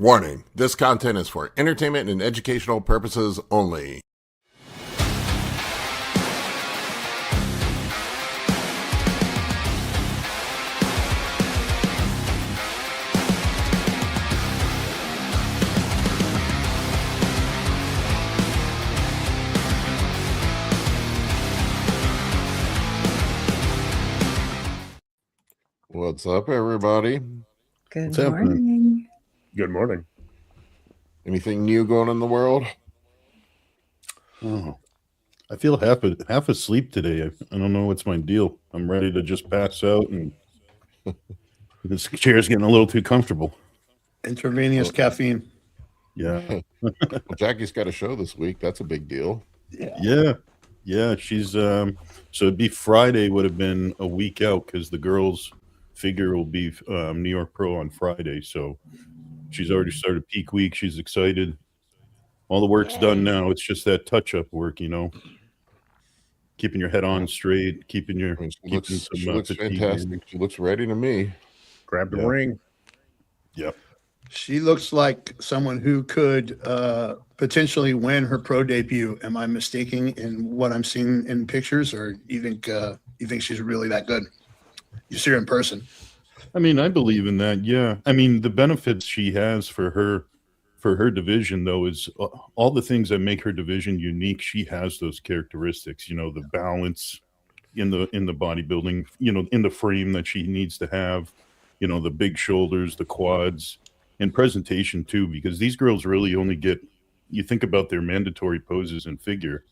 Warning, this content is for entertainment and educational purposes only. What's up, everybody? Good morning. Good morning. Anything new going on in the world? Oh, I feel half asleep today. I don't know what's my deal. I'm ready to just pass out, and this chair's getting a little too comfortable. Intravenous caffeine. Yeah. Well, Jackie's got a show this week. That's a big deal. Yeah. She's so it'd be Friday. Would have been a week out because the girls' figure will be New York Pro on Friday. So she's already started peak week. She's excited. All the work's done now. It's just that touch-up work, keeping your head on straight, keeping your. She looks fantastic. She looks ready to me. Grab the ring. Yep. She looks like someone who could potentially win her pro debut. Am I mistaken in what I'm seeing in pictures, or you think she's really that good? You see her in person. I mean, I believe in that. Yeah. I mean, the benefits she has for her division, though, is all the things that make her division unique. She has those characteristics, the balance in the bodybuilding, in the frame that she needs to have, the big shoulders, the quads, and presentation too, because these girls really only you think about their mandatory poses in figure.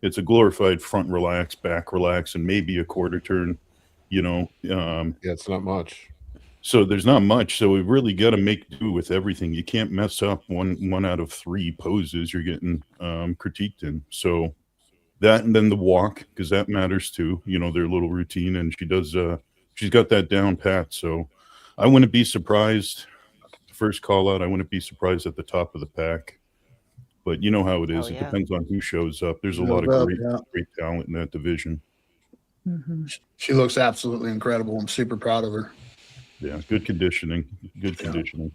It's a glorified front relax, back relax, and maybe a quarter turn, it's not much. So there's not much. So we've really got to make do with everything. You can't mess up one out of three poses you're getting critiqued in. So that, and then the walk, because that matters too, their little routine. And she's got that down pat. So I wouldn't be surprised. First call out, I wouldn't be surprised at the top of the pack. But you know how it is. It depends on who shows up. There's a lot of great talent in that division. Mm-hmm. She looks absolutely incredible. I'm super proud of her. Yeah, good conditioning. Conditioning.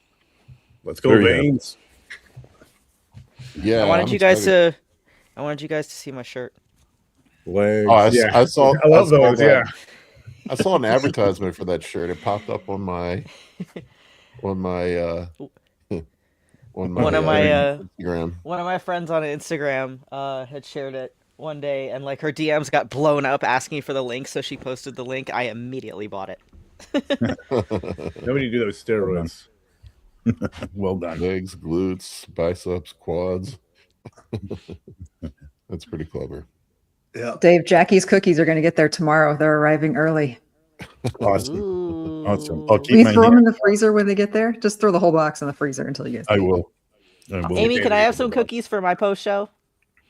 Let's go, Veins. Yeah, I wanted you guys to see my shirt. Legs. Oh, I saw. I love those. Yeah. I saw an advertisement for that shirt. It popped up on my Instagram. One of my friends on Instagram had shared it one day, and her DMs got blown up asking for the link, so she posted the link. I immediately bought it. Nobody do those steroids. Well done. Legs, glutes, biceps, quads. That's pretty clever. Yeah. Dave, Jackie's cookies are going to get there tomorrow. They're arriving early. Awesome. Awesome. Will you throw them in the freezer when they get there? Just throw the whole box in the freezer until you get there. I will. Amy, can I have some cookies for my post show?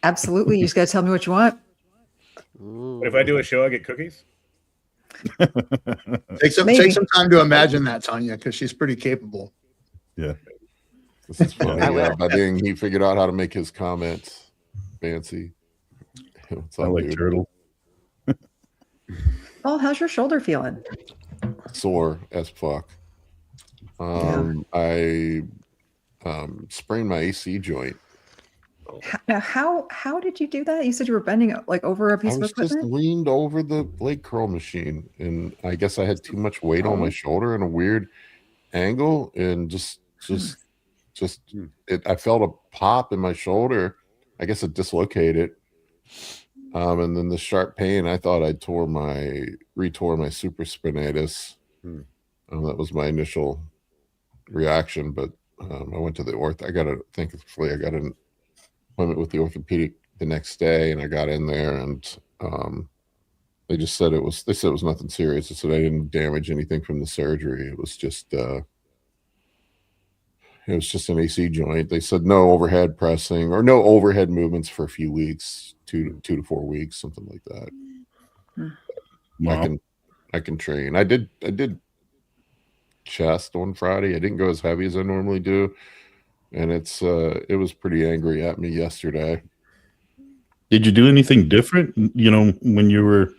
Absolutely. You just got to tell me what you want. But if I do a show, I get cookies? Take some time to imagine that, Tanya, because she's pretty capable. Yeah. This is funny. By then he figured out how to make his comments fancy. I like turtle. Oh, how's your shoulder feeling? Sore as fuck. I sprained my AC joint. Now, how did you do that? You said you were bending over a piece of equipment? I just leaned over the leg curl machine, and I guess I had too much weight on my shoulder in a weird angle, and I felt a pop in my shoulder. I guess it dislocated. And then the sharp pain, I thought I retore my supraspinatus. That was my initial reaction, but I went to the thankfully I got an appointment with the orthopedic the next day, and I got in there, and they said it was nothing serious. They said I didn't damage anything from the surgery. It was just an AC joint. They said no overhead pressing or no overhead movements for a few weeks, 2 to 4 weeks, something like that. Wow. I can train. I did chest on Friday. I didn't go as heavy as I normally do, and it was pretty angry at me yesterday. Did you do anything different? When you were,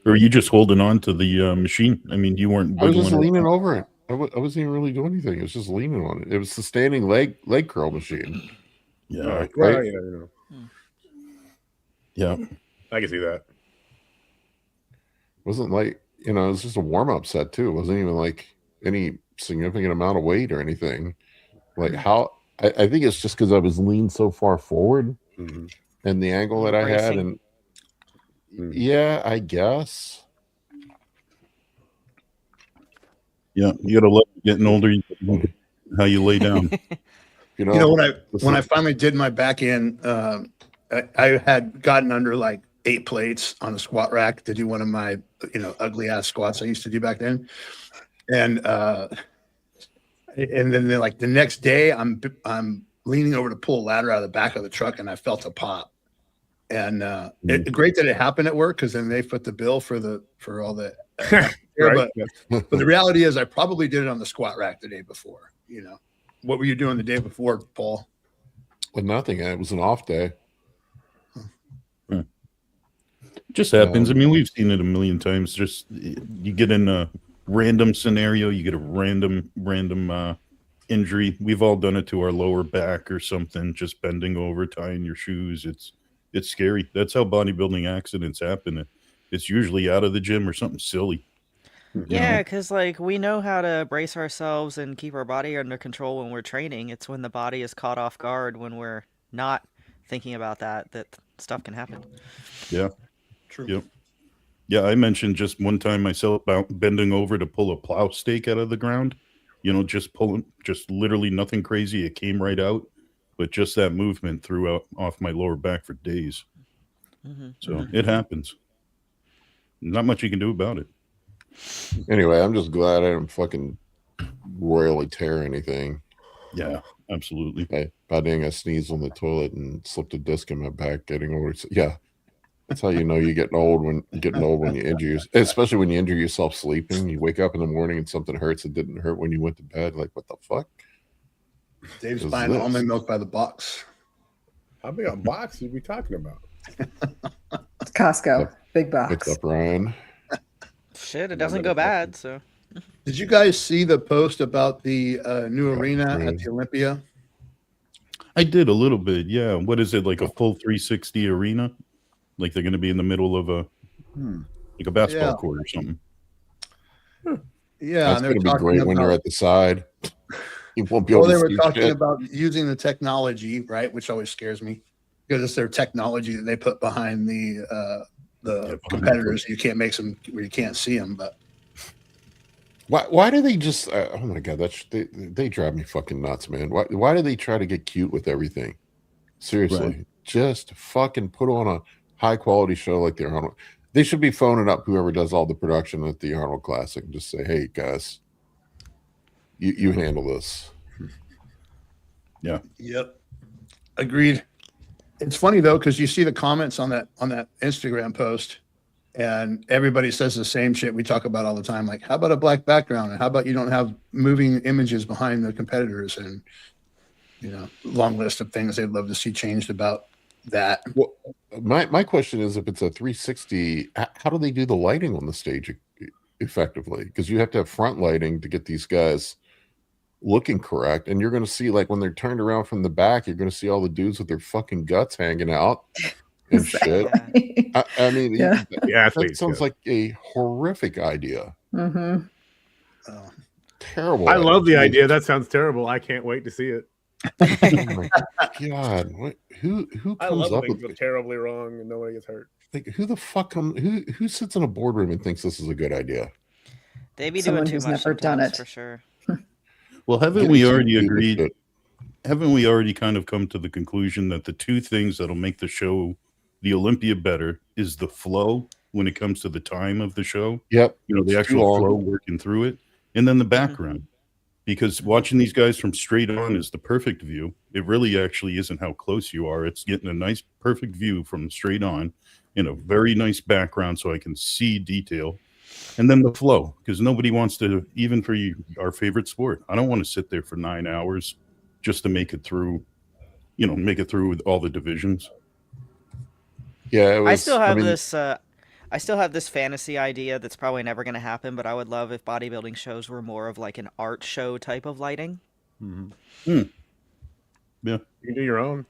or were you just holding on to the machine? I mean, you weren't. I was just leaning over it. I wasn't even really doing anything. It was just leaning on it. It was the standing leg curl machine. Yeah. Well, Right? you know, Yeah. I can see that. Wasn't like, it was just a warm up set too. It wasn't even like any significant amount of weight or anything. Like how I think it's just because I was leaned so far forward and the angle that I had, Bracing. and yeah, I guess. Yeah. You gotta love getting older. How you lay down. You know, when I finally did my back in, I had gotten under like 8 plates on a squat rack to do one of my, ugly ass squats I used to do back then. And then like the next day I'm leaning over to pull a ladder out of the back of the truck and I felt a pop. And great that it happened at work, because then they put the bill for all the Right? but the reality is I probably did it on the squat rack the day before. What were you doing the day before, Paul? But nothing. It was an off day. It just happens. I mean, we've seen it a million times. Just you get in a random scenario, you get a random injury. We've all done it to our lower back or something, just bending over, tying your shoes. It's scary. That's how bodybuilding accidents happen. It's usually out of the gym or something silly. Yeah, because like we know how to brace ourselves and keep our body under control when we're training. It's when the body is caught off guard, when we're not thinking about that stuff can happen. Yeah. True. Yep. Yeah, I mentioned just one time myself about bending over to pull a plow stake out of the ground. Just pulling, just literally nothing crazy. It came right out, but just that movement threw off my lower back for days. So it happens. Not much you can do about it. Anyway, I'm just glad I didn't fucking royally tear anything. Yeah, absolutely. By dang, I sneezed on the toilet and slipped a disc in my back getting older. Yeah. That's how you know you're getting old when you injure yourself, especially when you injure yourself sleeping. You wake up in the morning and something hurts. It didn't hurt when you went to bed. Like, what the fuck? Dave's buying almond milk by the box. How big a box are we talking about? It's Costco, big box. Picked up Ryan. Shit, it doesn't go bad. So, Did you guys see the post about the new arena at the Olympia? I did a little bit. Yeah. What is it, like a full 360 arena? Like they're going to be in the middle of a basketball court or something. Yeah, That's going to be great when you're at the side. You won't be able to they were see talking shit. about using the technology, right? Which always scares me, because it's their technology that they put behind the competitors. You can't make them where you can't see them. But Why do they just? Oh my god, they drive me fucking nuts, man. Why do they try to get cute with everything? Seriously, just fucking put on a high quality show like the Arnold. They should be phoning up whoever does all the production at the Arnold Classic and just say, "Hey guys, you handle this." Yeah. Yep. Agreed. It's funny though, because you see the comments on that Instagram post, and everybody says the same shit we talk about all the time. Like, how about a black background? And how about you don't have moving images behind the competitors? And long list of things they'd love to see changed about that. Well, my question is, if it's a 360, how do they do the lighting on the stage effectively? Because you have to have front lighting to get these guys looking correct, and you're going to see, like, when they're turned around from the back, you're going to see all the dudes with their fucking guts hanging out and shit. I mean, that sounds like a horrific idea. Terrible. I love the idea. That sounds terrible. I can't wait to see it. Oh my god! Who I comes love up things with go terribly wrong and nobody gets hurt. like who the fuck who sits in a boardroom and thinks this is a good idea? they be Someone doing too who's much never done sometimes, it. for sure. Well, haven't Getting we too already cute with agreed? it. Haven't we already kind of come to the conclusion that the two things that'll make the show, the Olympia, better is the flow when it comes to the time of the show? Yep. The It's too actual long. flow working through it, and then the background. Because watching these guys from straight on is the perfect view. It really actually isn't how close you are. It's getting a nice, perfect view from straight on in a very nice background so I can see detail. And then the flow, because nobody wants to, even for our favorite sport, I don't want to sit there for 9 hours just to make it through, make it through with all the divisions. Yeah, I still have this. I still have this fantasy idea that's probably never going to happen, but I would love if bodybuilding shows were more of like an art show type of lighting. Yeah. You can do your own.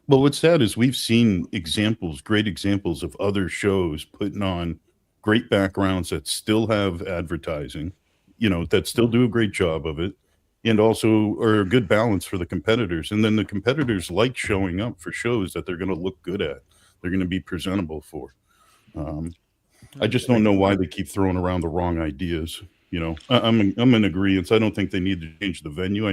Well, what's sad is we've seen examples, great examples of other shows putting on great backgrounds that still have advertising, that still do a great job of it, and also are a good balance for the competitors. And then the competitors like showing up for shows that they're going to look good at, they're going to be presentable for. I just don't know why they keep throwing around the wrong ideas. I'm in agreement. I don't think they need to change the venue.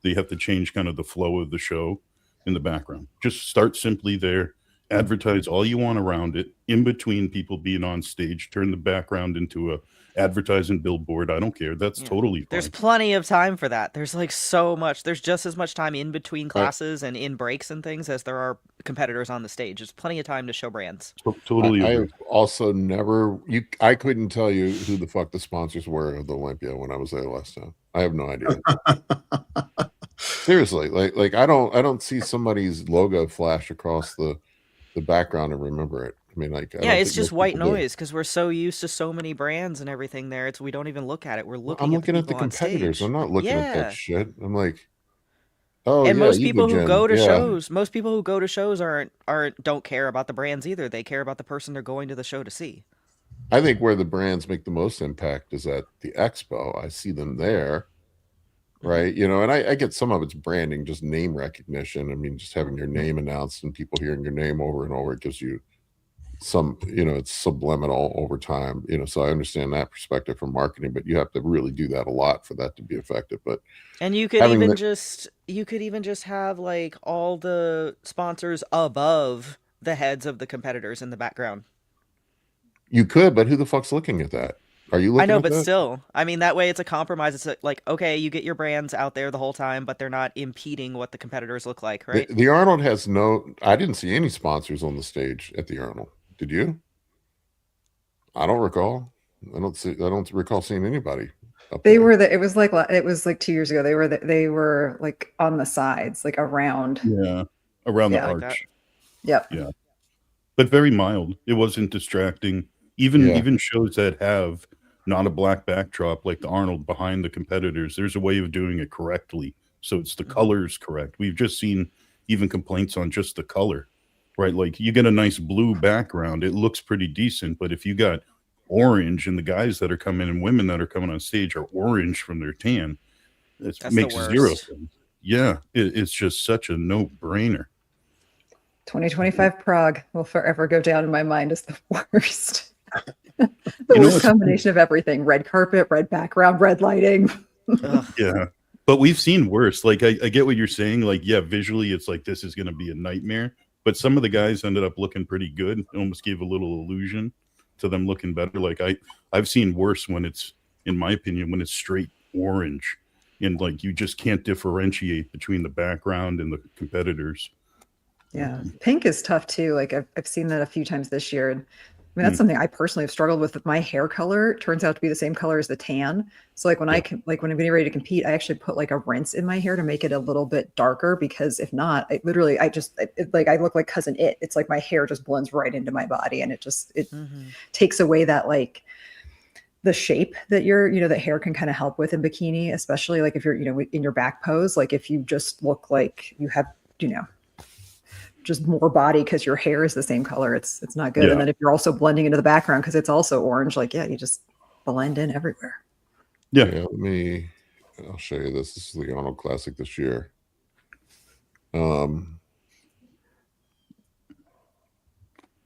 They have to change kind of the flow of the show in the background. Just start simply there, advertise all you want around it, in between people being on stage, turn the background into a advertising billboard. I don't care. That's totally fine. There's plenty of time for that. There's like so much. There's just as much time in between classes and in breaks and things as there are competitors on the stage. There's plenty of time to show brands. Totally I agree. also never I couldn't tell you who the fuck the sponsors were of the Olympia when I was there last time. I have no idea. Seriously, like I don't see somebody's logo flash across the background and remember it. I mean, like, yeah, it's just white noise because we're so used to so many brands and everything there. We don't even look at it. We're looking. I'm looking at the competitors. I'm not looking at that shit. I'm like, oh, and yeah, most people who go to shows, don't care about the brands either. They care about the person they're going to the show to see. I think where the brands make the most impact is at the expo. I see them there, right? And I get some of it's branding, just name recognition. I mean, just having your name announced and people hearing your name over and over, it gives you some, it's subliminal over time, so I understand that perspective from marketing, but you have to really do that a lot for that to be effective. But and you could even just have like all the sponsors above the heads of the competitors in the background. You could, but who the fuck's looking at that? Are you looking I know, at but that? still, I mean, that way it's a compromise. It's like, okay, you get your brands out there the whole time, but they're not impeding what the competitors look like, right? The Arnold has I didn't see any sponsors on the stage at the Arnold. Did you? I don't recall. I don't recall seeing anybody. It was like 2 years ago. They were like on the sides, like around. Yeah, around the arch. Like yep. Yeah, but very mild. It wasn't distracting. Even shows that have not a black backdrop like the Arnold behind the competitors, there's a way of doing it correctly. So it's the colors correct. We've just seen even complaints on just the color, right? Like you get a nice blue background, it looks pretty decent. But if you got orange and the guys that are coming and women that are coming on stage are orange from their tan, it makes zero sense. Yeah, it's just such a no-brainer. 2025 Prague will forever go down in my mind as the worst. The worst combination of everything: red carpet, red background, red lighting. Yeah, but we've seen worse. Like I get what you're saying. Like, yeah, visually it's like this is going to be a nightmare. But some of the guys ended up looking pretty good. It almost gave a little illusion to them looking better. Like I've seen worse when it's, in my opinion, when it's straight orange and like you just can't differentiate between the background and the competitors. Yeah, pink is tough too. Like I've seen that a few times this year. And I mean, that's something I personally have struggled with. My hair color turns out to be the same color as the tan. So like when when I'm getting ready to compete, I actually put like a rinse in my hair to make it a little bit darker, because if not, I look like Cousin It. It's like my hair just blends right into my body, and it takes away that like the shape that that hair can kind of help with in bikini, especially like if you're, in your back pose. Like if you just look like you have, just more body because your hair is the same color, it's not good. And then if you're also blending into the background because it's also orange, like you just blend in everywhere. Yeah, I'll show you this. This is the Arnold Classic this year. But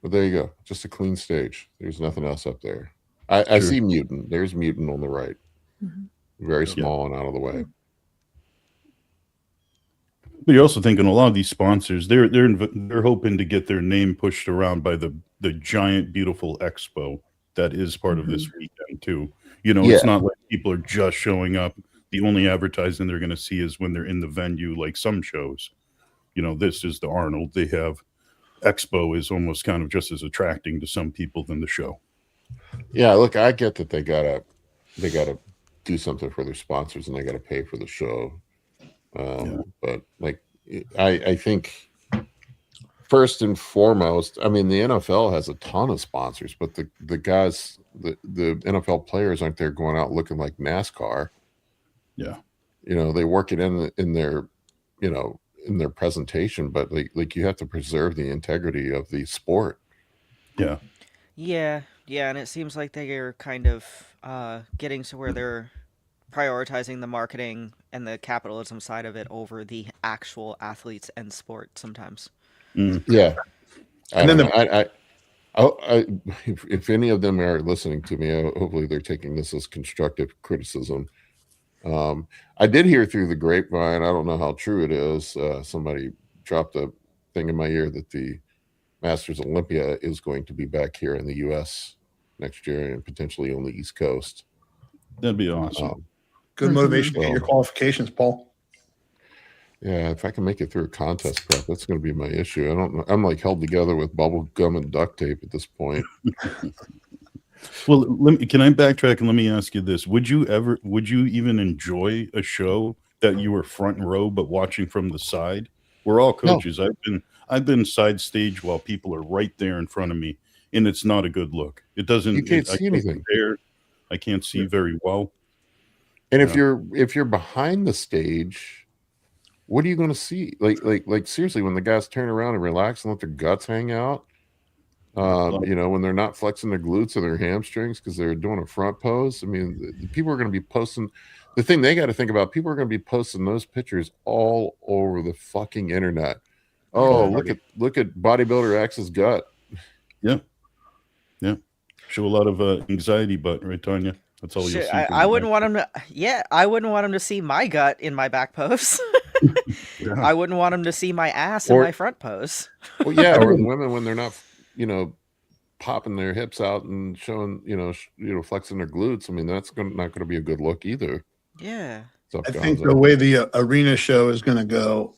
there you go, just a clean stage. There's nothing else up there. I see Mutant. There's Mutant on the right, very small and out of the way. But you're also thinking a lot of these sponsors, they're hoping to get their name pushed around by the giant, beautiful expo that is part of this weekend too. It's not like people are just showing up. The only advertising they're going to see is when they're in the venue, like some shows. This is the Arnold. They have expo is almost kind of just as attracting to some people than the show. Yeah, look, I get that they gotta do something for their sponsors and they gotta pay for the show. But like, I think first and foremost, I mean, the NFL has a ton of sponsors, but the guys, the NFL players aren't there going out looking like NASCAR. Yeah. You know, they work it in their, you know, in their presentation, but like you have to preserve the integrity of the sport. Yeah. Yeah, and it seems like they are kind of getting to where they're prioritizing the marketing and the capitalism side of it over the actual athletes and sport sometimes. Yeah. And then if any of them are listening to me, hopefully they're taking this as constructive criticism. I did hear through the grapevine, I don't know how true it is, somebody dropped a thing in my ear that the Masters Olympia is going to be back here in the U.S. next year and potentially on the East Coast. That'd be awesome. Good motivation to get your qualifications, Paul. Yeah, if I can make it through a contest prep, that's going to be my issue. I don't know. I'm like held together with bubble gum and duct tape at this point. Well, can I backtrack and let me ask you this? Would you even enjoy a show that you were front row but watching from the side? We're all coaches. No. I've been side stage while people are right there in front of me, and it's not a good look. It doesn't. You can't see anything. I can't see very well. And if you're behind the stage, what are you going to see? Like seriously, when the guys turn around and relax and let their guts hang out, you know, when they're not flexing their glutes or their hamstrings because they're doing a front pose. I mean, people are going to be posting. The thing they got to think about, people are going to be posting those pictures all over the fucking internet. Oh, look at bodybuilder X's gut. Yeah. Show a lot of anxiety butt, right, Tanya? That's all you see. I wouldn't want him to. Yeah, I wouldn't want him to see my gut in my back pose. Yeah. I wouldn't want him to see my ass in my front pose. Well, yeah, or women when they're not, you know, popping their hips out and showing, you know, flexing their glutes. I mean, that's not going to be a good look either. Yeah. I think the way the arena show is going to go,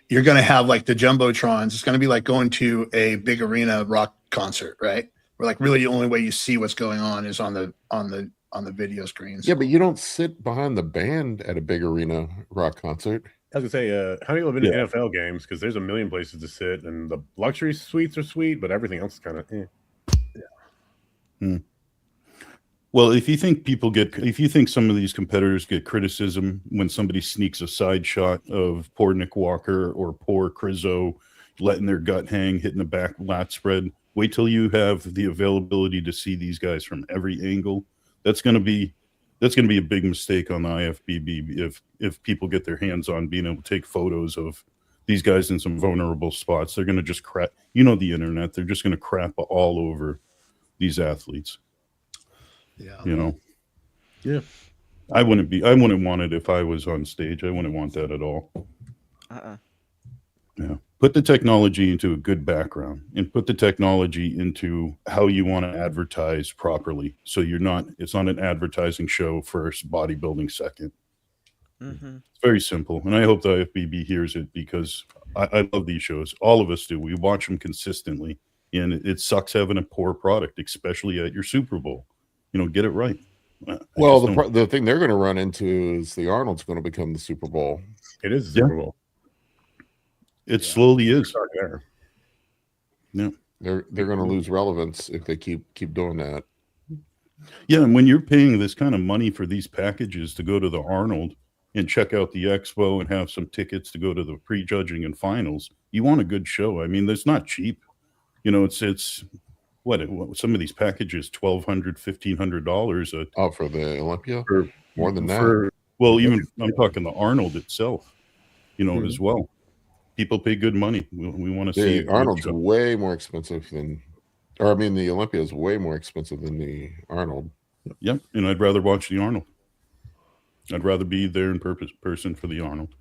you're going to have like the jumbotrons. It's going to be like going to a big arena rock concert, right? Where like really the only way you see what's going on is on the video screens. Yeah, but you don't sit behind the band at a big arena rock concert. I was gonna say, how many have been to NFL games? Because there's a million places to sit, and the luxury suites are sweet, but everything else is kind of. Well, if you think some of these competitors get criticism when somebody sneaks a side shot of poor Nick Walker or poor Crizzo letting their gut hang, hitting the back lat spread, wait till you have the availability to see these guys from every angle. That's going to be a big mistake on the IFBB if people get their hands on being able to take photos of these guys in some vulnerable spots. They're going to just crap. You know the internet. They're just going to crap all over these athletes. Yeah. You know. Yeah. I wouldn't want it if I was on stage. I wouldn't want that at all. Yeah. Put the technology into a good background and put the technology into how you want to advertise properly. So it's not an advertising show first, bodybuilding second. Mm-hmm. It's very simple. And I hope the IFBB hears it because I love these shows. All of us do. We watch them consistently. And it sucks having a poor product, especially at your Super Bowl. You know, get it right. Well, the thing they're going to run into is the Arnold's going to become the Super Bowl. It is the Super Bowl. It slowly is. There. Yeah, they're going to lose relevance if they keep doing that. Yeah, and when you're paying this kind of money for these packages to go to the Arnold and check out the expo and have some tickets to go to the prejudging and finals, you want a good show. I mean, that's not cheap. You know, it's what some of these packages $1,200, $1,500. Oh, for the Olympia, more than that. Even I'm talking the Arnold itself. You know, as well. People pay good money. We want to see Arnold's way more expensive than, the Olympia is way more expensive than the Arnold. Yep, and I'd rather watch the Arnold. I'd rather be there in person for the Arnold.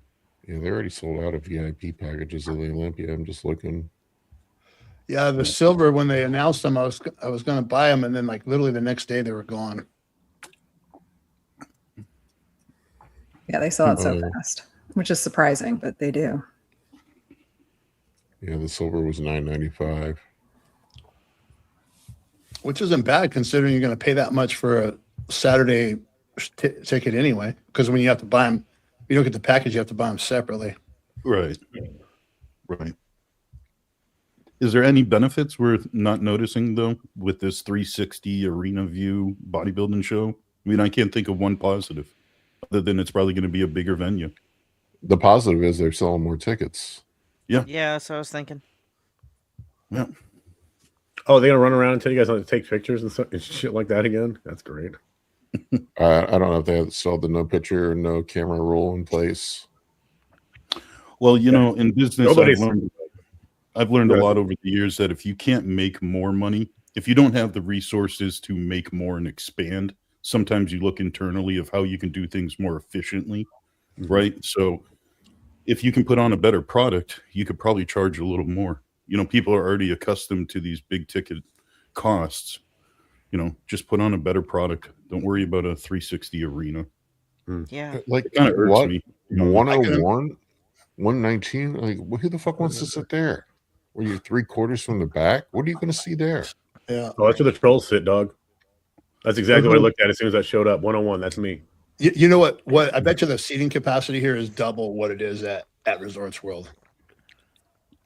Yeah, they already sold out of VIP packages of the Olympia. I'm just looking. Yeah, the silver, when they announced them, I was going to buy them, and then like literally the next day they were gone. Yeah, they sell it so fast, which is surprising, but they do. Yeah, the silver was $9.95, which isn't bad considering you're going to pay that much for a Saturday ticket anyway. Because when you have to buy them, you don't get the package; you have to buy them separately. Right. Right. Is there any benefits we're not noticing though with this 360 arena view bodybuilding show? I mean, I can't think of one positive other than it's probably going to be a bigger venue. The positive is they're selling more tickets. Yeah, so I was thinking. Yeah. Oh, they're gonna run around and tell you guys how to take pictures and stuff and shit like that again. That's great. I don't know if they still have the no picture or no camera rule in place. Well, you know, in business, Nobody's- I've learned a Yes. lot over the years that if you can't make more money, if you don't have the resources to make more and expand, sometimes you look internally of how you can do things more efficiently, right? So if you can put on a better product, you could probably charge a little more. You know, people are already accustomed to these big ticket costs. You know, just put on a better product. Don't worry about a 360 arena. Yeah. Like It kind of irks what? me. You know, 101, 119. Like who the fuck wants to sit there? Were you 3/4 from the back? What are you going to see there? Yeah. Oh, that's where the trolls sit, dog. That's exactly what I looked at as soon as that showed up. 101. That's me. You know what? What I bet you the seating capacity here is double what it is at Resorts World,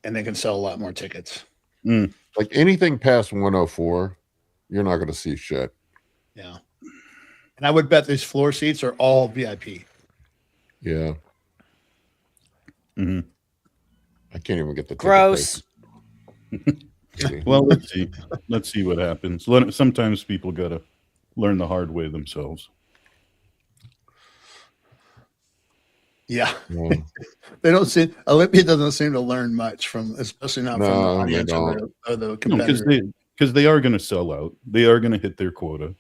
and they can sell a lot more tickets. Like anything past 104, you're not going to see shit. Yeah, and I would bet these floor seats are all VIP. Yeah, Mhm. I can't even get the ticket Gross. prices. Well, let's see. Let's see what happens. Sometimes people got to learn the hard way themselves. Yeah, Yeah. they don't seem Olympia doesn't seem to learn much from, especially not from the No, they audience or the No, competitors. because they are going to sell out. They are going to hit their quota,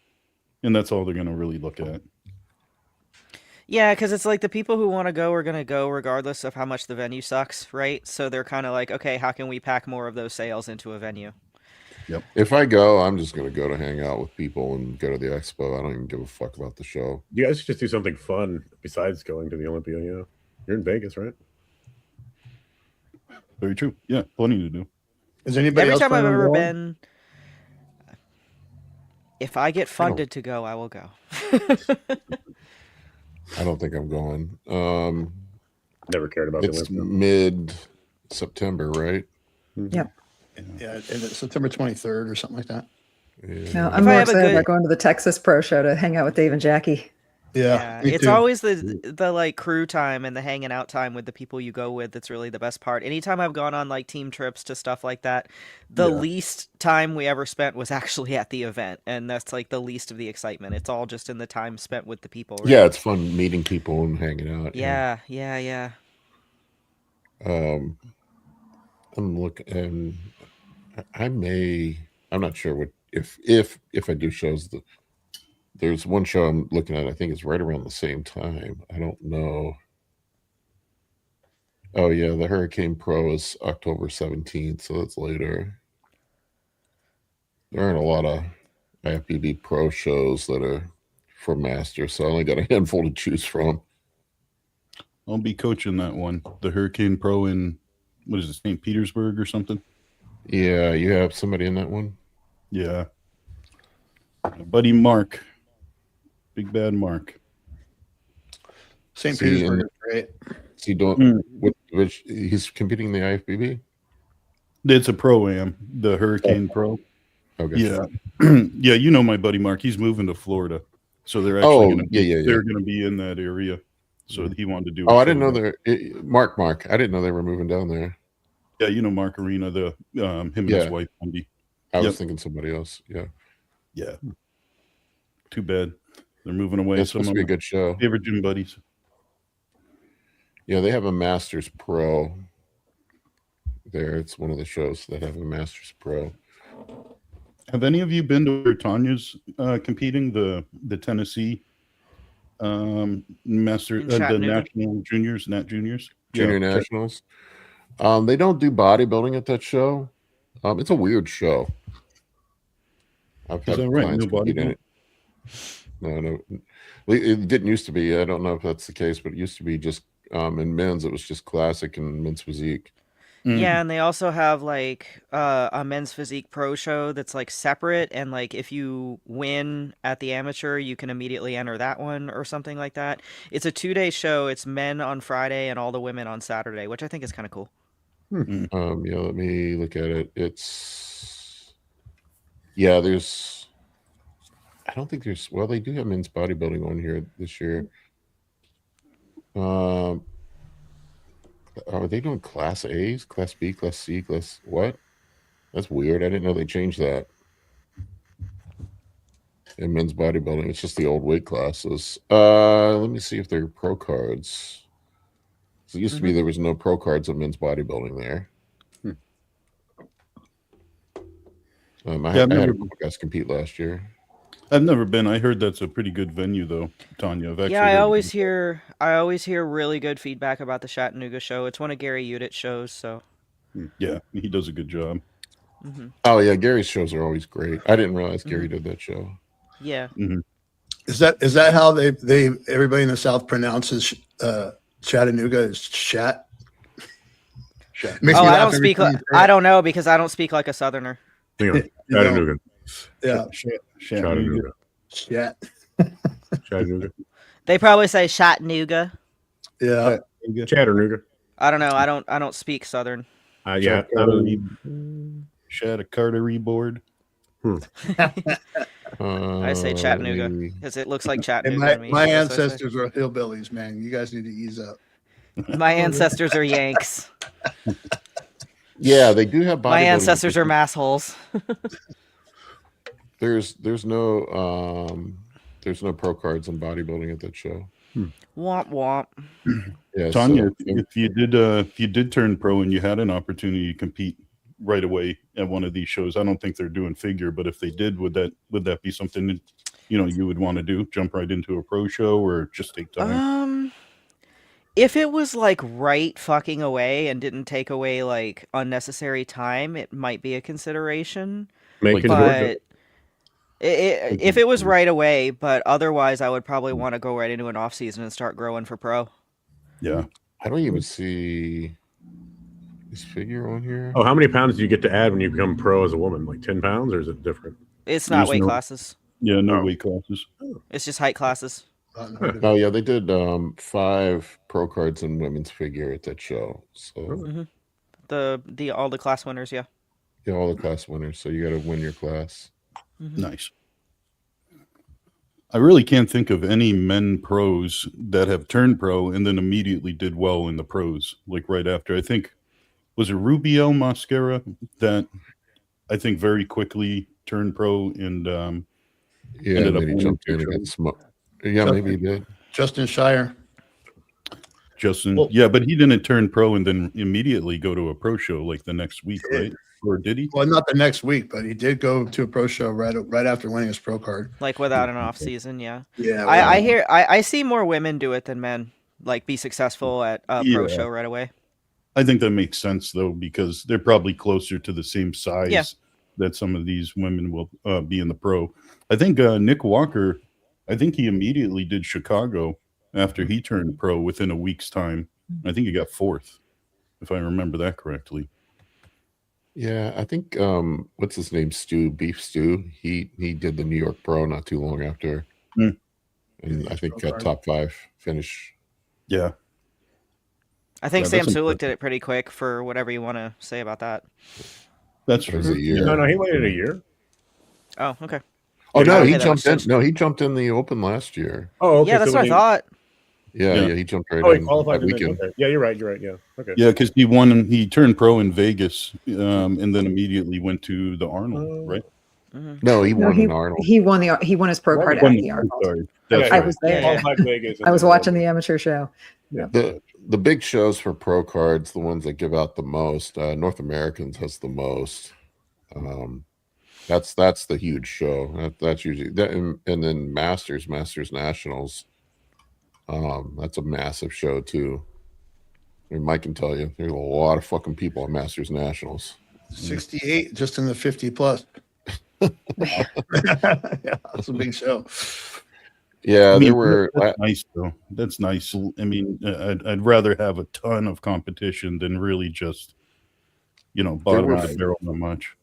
and that's all they're going to really look at. Yeah, because it's like the people who want to go are going to go regardless of how much the venue sucks, right? So they're kind of like, okay, how can we pack more of those sales into a venue? If I go, I'm just going to go to hang out with people and go to the expo. I don't even give a fuck about the show. You guys should just do something fun besides going to the Olympia. You know, you're in Vegas, right? Very true. Yeah, plenty to do. Is anybody Every else time I've planning on ever going? been, if I get funded to go, I will go. I don't think I'm going. Never cared about the It's Olympia. mid-September, right? Yep. Yeah, and it's September 23rd or something like that. Yeah. No, If I'm I more have a excited good- about going to the Texas Pro Show to hang out with Dave and Jackie. Yeah, me It's too. always the like crew time and the hanging out time with the people you go with that's really the best part. Anytime I've gone on like team trips to stuff like that, the least time we ever spent was actually at the event, and that's like the least of the excitement. It's all just in the time spent with the people. Right? Yeah, it's fun meeting people and hanging out. Yeah. I'm looking, and I'm not sure what if I do shows. There's one show I'm looking at. I think it's right around the same time. I don't know. Oh yeah, the Hurricane Pro is October 17th, so that's later. There aren't a lot of IFBB Pro shows that are for Masters, so I only got a handful to choose from. I'll be coaching that one, the Hurricane Pro in what is it, St. Petersburg or something? Yeah, you have somebody in that one. Yeah, my buddy Mark, Big Bad Mark. St. See, Petersburg and- is great. Is he doing which he's competing in the IFBB? It's a pro-am, the Hurricane Pro. Okay. Yeah, yeah. You know my buddy Mark. He's moving to Florida, so they're actually Oh, going to yeah. they're going to be in that area. So he wanted to do. Oh, a I didn't know show they're Mark. I didn't know they were moving down there. Yeah, you know Mark Arena, the him and Yeah. his wife Wendy. I was Yep. thinking somebody else. Yeah, Yeah. Too bad they're moving away. it's supposed to be a good show. favorite gym buddies. Yeah, they have a Masters Pro there. It's one of the shows that have a Masters Pro. Have any of you been to where Tanya's competing the Tennessee master In the Chattanooga? national juniors, Nat Juniors? Junior Yeah. Nationals. They don't do bodybuilding at that show. It's a weird show. I've Is had that right? clients No compete in bodybuilding? it. No. Well, it didn't used to be. I don't know if that's the case, but it used to be just in men's. It was just classic and men's physique. Mm. Yeah, and they also have like a men's physique pro show that's like separate, and like if you win at the amateur, you can immediately enter that one or something like that. It's a 2-day show. It's men on Friday and all the women on Saturday, which I think is kind of cool. Yeah, let me look at it. There's I don't think there's they do have men's bodybuilding on here this year. Are they doing class A's, class B, class C, class what? That's weird. I didn't know they changed that. In men's bodybuilding, it's just the old weight classes. Let me see if there are pro cards. So it used to be there was no pro cards of men's bodybuilding there. I had a couple guys compete last year. I've never been. I heard that's a pretty good venue, though, Tanya. I always hear really good feedback about the Chattanooga show. It's one of Gary Udit's shows, so. Yeah, he does a good job. Oh yeah, Gary's shows are always great. I didn't realize Gary did that show. Yeah. Is that how they everybody in the South pronounces Chattanooga is chat? I don't know because I don't speak like a Southerner. Chattanooga. Yeah. Chattanooga. Chat. Chattanooga. They probably say Chattanooga. Yeah. Chattanooga. I don't know. I don't speak Southern. Yeah. Chattacartery board. I say Chattanooga because it looks like Chattanooga. My ancestors are hillbillies, man. You guys need to ease up. My ancestors are Yanks. Yeah, they do have bodybuilding. My ancestors are massholes. There's no pro cards in bodybuilding at that show. Womp womp. Yeah, Tanya, if you did turn pro and you had an opportunity to compete right away at one of these shows, I don't think they're doing figure, but if they did, would that be something that you would want to do? Jump right into a pro show or just take time? If it was like right fucking away and didn't take away like unnecessary time, it might be a consideration. But if it was right away, but otherwise I would probably want to go right into an off season and start growing for pro. Yeah. I don't even see this figure on here. Oh, how many pounds do you get to add when you become pro as a woman? Like 10 pounds, or is it different? It's not weight classes. Yeah, no weight classes. It's just height classes. Oh yeah, they did 5 pro cards in women's figure at that show. So all the class winners, yeah. Yeah, all the class winners. So you got to win your class. Nice. I really can't think of any men pros that have turned pro and then immediately did well in the pros, like right after. I think, was it Rubio Mascara that I think very quickly turned pro and ended up he jumped in and got smoked. Yeah, maybe he did. Justin Shire. Yeah, but he didn't turn pro and then immediately go to a pro show like the next week, right? Or did he? Well, not the next week, but he did go to a pro show right after winning his pro card. Like without an off season, yeah. Yeah. I see more women do it than men. Like be successful at a pro show right away. I think that makes sense though, because they're probably closer to the same size that some of these women will be in the pro. I think Nick Walker, I think he immediately did Chicago after he turned pro within a week's time. I think he got 4th, if I remember that correctly. Yeah, I think what's his name? Beef Stew. He did the New York Pro not too long after, and I think got top 5 finish. Yeah, I think Sam Sulik did it pretty quick for whatever you want to say about that. That's true. A year. No, he waited a year. Oh, okay. Oh no, he jumped in. No, he jumped in the Open last year. Oh, okay. Yeah, that's what I thought. Yeah, he jumped right in. He qualified that weekend. Okay. Yeah, you're right. Yeah. Okay. Yeah, because he turned pro in Vegas, and then immediately went to the Arnold, right? No, he won an Arnold. He won his pro card at the Arnold. Sorry. I was there. Vegas. I was watching the amateur show. Yeah. The big shows for pro cards, the ones that give out the most, North Americans has the most. That's the huge show. That's usually that, and then Masters Nationals. That's a massive show too. I mean, Mike can tell you, there's a lot of fucking people at Masters Nationals. 68 just in the 50 plus. Yeah, that's a big show. Yeah, I mean, there were. That's nice though. That's nice. I mean, I'd rather have a ton of competition than really just, bottom of the barrel not much.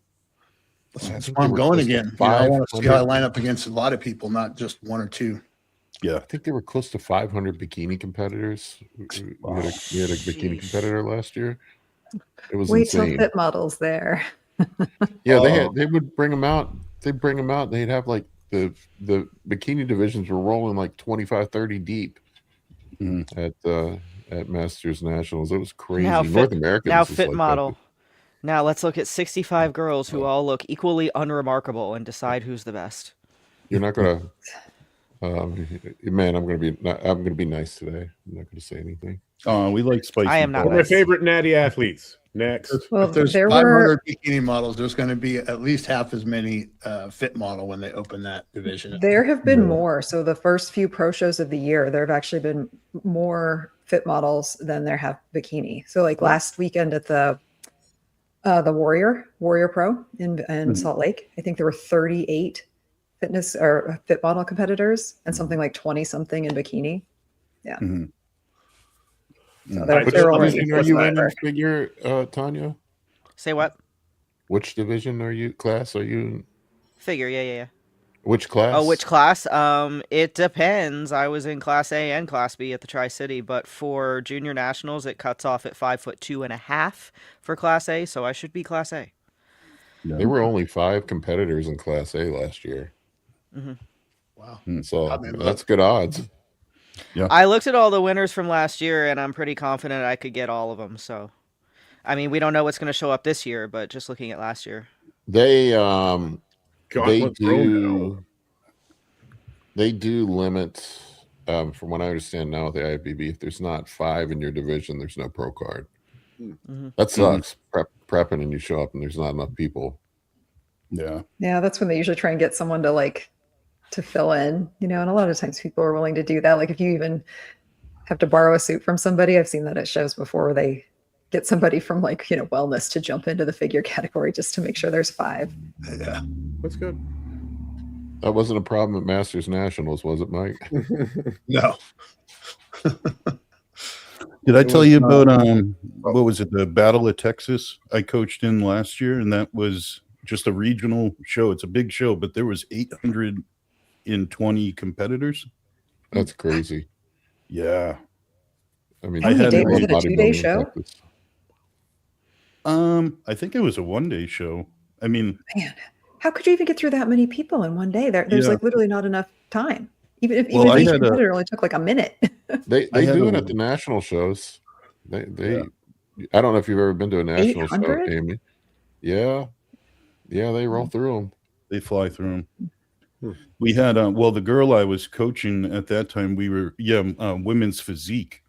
That's why I'm going again. I want to see how I line up against a lot of people, not just one or two. Yeah, I think there were close to 500 bikini competitors. We had a bikini competitor last year. It was Wait till insane. fit models there. Yeah, Oh. they would bring them out. They'd bring them out. They'd have like the bikini divisions were rolling like 25, 30 deep at Masters Nationals. It was crazy. North Americans now was fit like model. that. Now let's look at 65 girls who all look equally unremarkable and decide who's the best. You're not gonna, man. I'm gonna be nice today. I'm not gonna say anything. We like spicy. I am not One of my nice. favorite natty athletes. Next. Well, If there's there 500 were bikini models, there's going to be at least half as many fit model when they open that division. there have been more. So the first few pro shows of the year, there have actually been more fit models than there have bikini. So like last weekend at the Warrior Pro in Salt Lake, I think there were 38 fitness or fit model competitors and something like 20 something in bikini. Yeah. Mhm. So Which they're only division are you in figure, Tanya? Say what? Which division class are you in? Figure, yeah. Which class? Oh, which class? It depends. I was in Class A and Class B at the Tri-City, but for Junior Nationals, it cuts off at 5'2.5" for Class A, so I should be Class A. There were only 5 competitors in Class A last year. Wow. So I mean, that's good odds. I looked at all the winners from last year, and I'm pretty confident I could get all of them. So, I mean, we don't know what's going to show up this year, but just looking at last year, They Gauntlet Pro they do limit. From what I understand now with the IFBB, if there's not 5 in your division, there's no pro card. That sucks. Prepping and you show up and there's not enough people. Yeah. Yeah, that's when they usually try and get someone to fill in, and a lot of times people are willing to do that. Like if you even have to borrow a suit from somebody, I've seen that at shows before where they get somebody from wellness to jump into the figure category just to make sure there's 5. Yeah. That's good. That wasn't a problem at Masters Nationals, was it, Mike? No. Did I tell you about what was it, the Battle of Texas I coached in last year, and that was just a regional show. It's a big show, but there was 820 competitors. That's crazy. Yeah. I mean, How many days? Was it a 2-day show? I think it was a 1-day show. I mean, Man, how could you even get through that many people in one day? There's Yeah. literally not enough time. Even if Well, I each had a- competitor only took like a minute. They I had do it a- at the national shows. They I don't know if you've ever been to a national show, 800? Amy. Yeah, they roll through them. they fly through them. We had the girl I was coaching at that time, we were women's physique,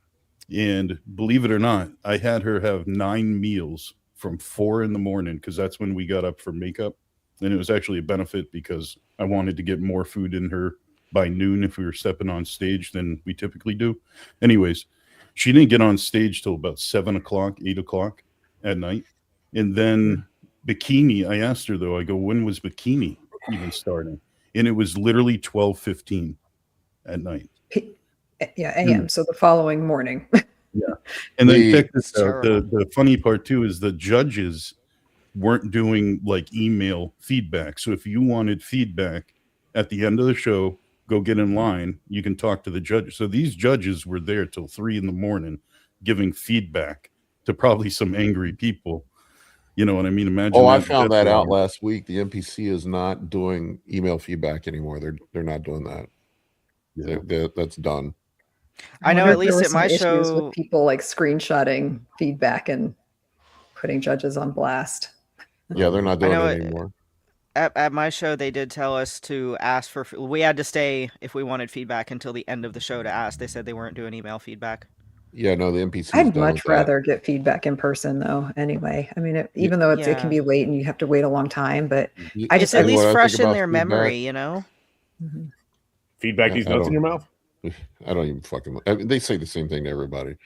and believe it or not, I had her have 9 meals from 4 in the morning because that's when we got up for makeup, and it was actually a benefit because I wanted to get more food in her by noon if we were stepping on stage than we typically do. Anyways, she didn't get on stage till about 7 o'clock, 8 o'clock at night, and then bikini. I asked her though. I go, when was bikini even starting? And it was literally 12:15 at night. Yeah, AM. So the following morning. And then The- check this out. Terrible. The funny part too is the judges weren't doing like email feedback. So if you wanted feedback at the end of the show, go get in line. You can talk to the judges. So these judges were there till 3 in the morning giving feedback to probably some angry people. You know what I mean? Imagine. Oh, I found that out last week. The NPC is not doing email feedback anymore. They're not doing that. Yeah. That's done. I know wonder at if there least were at some my issues show, with people screenshotting feedback and putting judges on blast. Yeah, they're not doing know it it- anymore. at my show, they did tell us to ask for. We had to stay if we wanted feedback until the end of the show to ask. They said they weren't doing email feedback. Yeah, no, the NPC. I'd much rather get feedback in person, though. Anyway, I mean, even though it can be late and you have to wait a long time, but I just It's at I- least fresh in their memory, Mhm. Feedback I these nuts in your mouth? I don't even fucking. I mean, they say the same thing to everybody.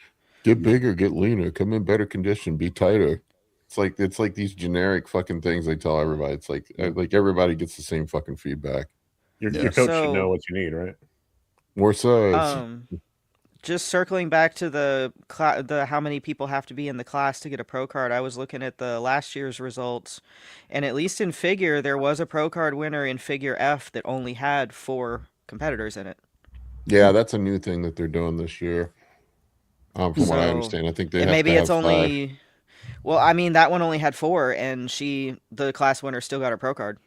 Get bigger, get leaner, come in better condition, be tighter. It's like these generic fucking things they tell everybody. It's like everybody gets the same fucking feedback. Your Yeah. coach should So- know what you need, right? More size. Just circling back to the how many people have to be in the class to get a pro card. I was looking at the last year's results, and at least in figure, there was a pro card winner in figure F that only had 4 competitors in it. Yeah, that's a new thing that they're doing this year. From what I So- understand, I think they And have maybe to it's have only Well, I mean, that one only had 4, and the class winner, still got her pro card.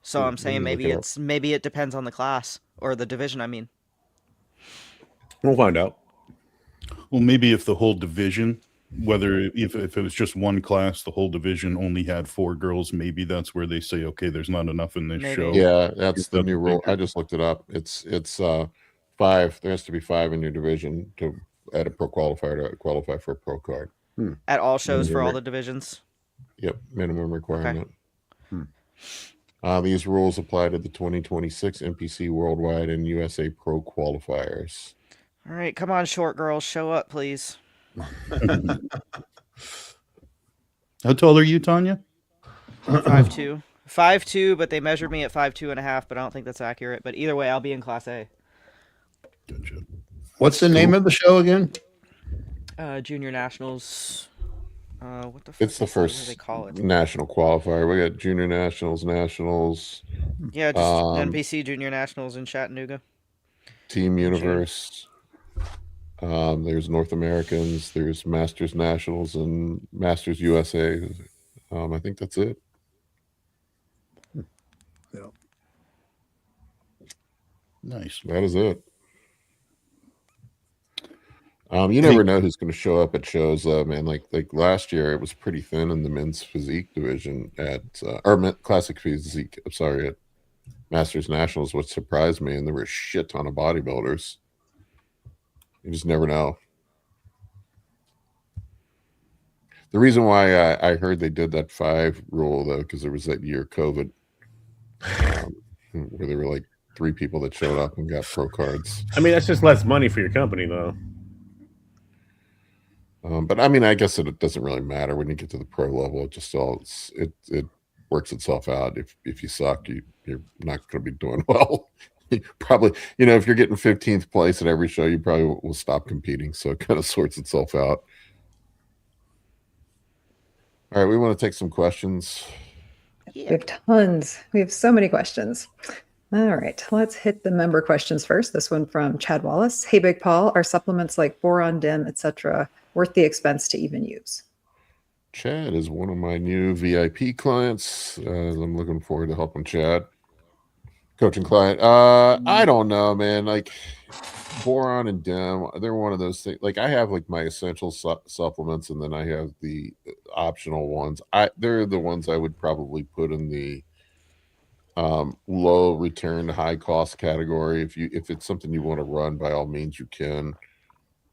So I'm saying maybe it depends on the class or the division. I mean, We'll find out. Well, maybe if the whole division, whether if it was just one class, the whole division only had 4 girls, maybe that's where they say, okay, there's not enough in this Maybe. show. Yeah, that's the That's new rule. bigger. I just looked it up. It's 5. There has to be 5 in your division to add a pro qualifier to qualify for a pro card. at all shows for all the divisions. Yep, minimum requirement. Hmm. These rules apply to the 2026 NPC Worldwide and USA Pro qualifiers. All right, come on, short girls, show up, please. How tall are you, Tanya? 5'2". 5'2", but they measured me at 5'2.5", but I don't think that's accurate. But either way, I'll be in Class A. Gotcha. What's the name of the show again? Junior Nationals. What the fuck It's the is that? What do first they call it? national qualifier. We got junior nationals, nationals, Yeah, just NPC Junior Nationals in Chattanooga. Team Universe. There's North Americans, there's Masters Nationals and Masters USA. I think that's it. Yeah. Nice. That is it. You never know who's going to show up at shows, man. Like last year, it was pretty thin in the men's physique division at classic physique. I'm sorry, at Masters Nationals, which surprised me, and there were a shit ton of bodybuilders. You just never know. The reason why I heard they did that 5 rule though, because there was that year COVID, where there were like 3 people that showed up and got pro cards. I mean, that's just less money for your company, though. But I mean, I guess it doesn't really matter when you get to the pro level. It just it works itself out. If you suck, you're not going to be doing well. Probably, if you're getting 15th place at every show, you probably will stop competing. So it kind of sorts itself out. All right, we want to take some questions. We have tons. We have so many questions. All right, let's hit the member questions first. This one from Chad Wallace. Hey, Big Paul, are supplements like boron, dim, etc. worth the expense to even use? Chad is one of my new VIP clients. I'm looking forward to helping Chad. Coaching client. I don't know, man. Like boron and dim, they're one of those things. Like I have like my essential supplements, and then I have the optional ones. They're the ones I would probably put in the low return, high cost category. If it's something you want to run, by all means you can.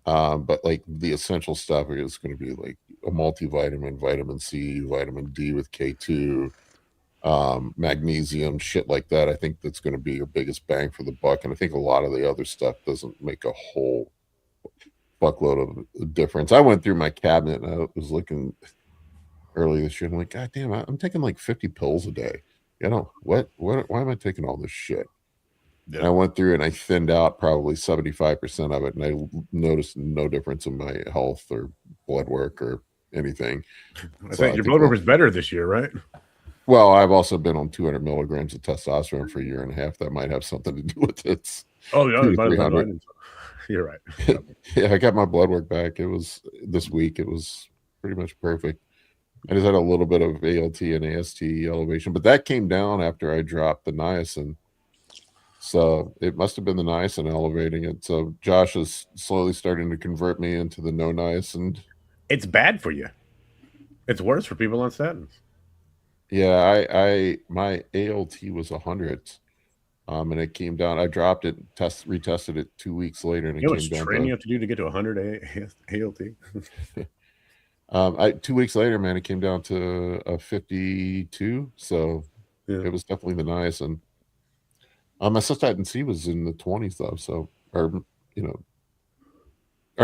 But like the essential stuff is going to be like a multivitamin, vitamin C, vitamin D with K2, magnesium, shit like that. I think that's going to be your biggest bang for the buck. And I think a lot of the other stuff doesn't make a whole buckload of difference. I went through my cabinet and I was looking earlier this year. I'm like, God damn, I'm taking like 50 pills a day. Why am I taking all this shit? Yeah. And I went through and I thinned out probably 75% of it, and I noticed no difference in my health or blood work or anything. I think your blood work was better this year, right? Well, I've also been on 200 milligrams of testosterone for a year and a half. That might have something to do with it. Oh, yeah, you're right. Yeah, I got my blood work back. It was this week. It was pretty much perfect. I just had a little bit of ALT and AST elevation, but that came down after I dropped the niacin. So it must have been the niacin elevating it. So Josh is slowly starting to convert me into the no niacin. It's bad for you. It's worse for people on statins. Yeah, my ALT was 100, and it came down. I dropped it, retested it 2 weeks later, and it came down. Training you have to do to get to 100 ALT. 2 weeks later, man, it came down to a 52. So yeah. It was definitely the niacin. My cystatin C was in the 20s though, so or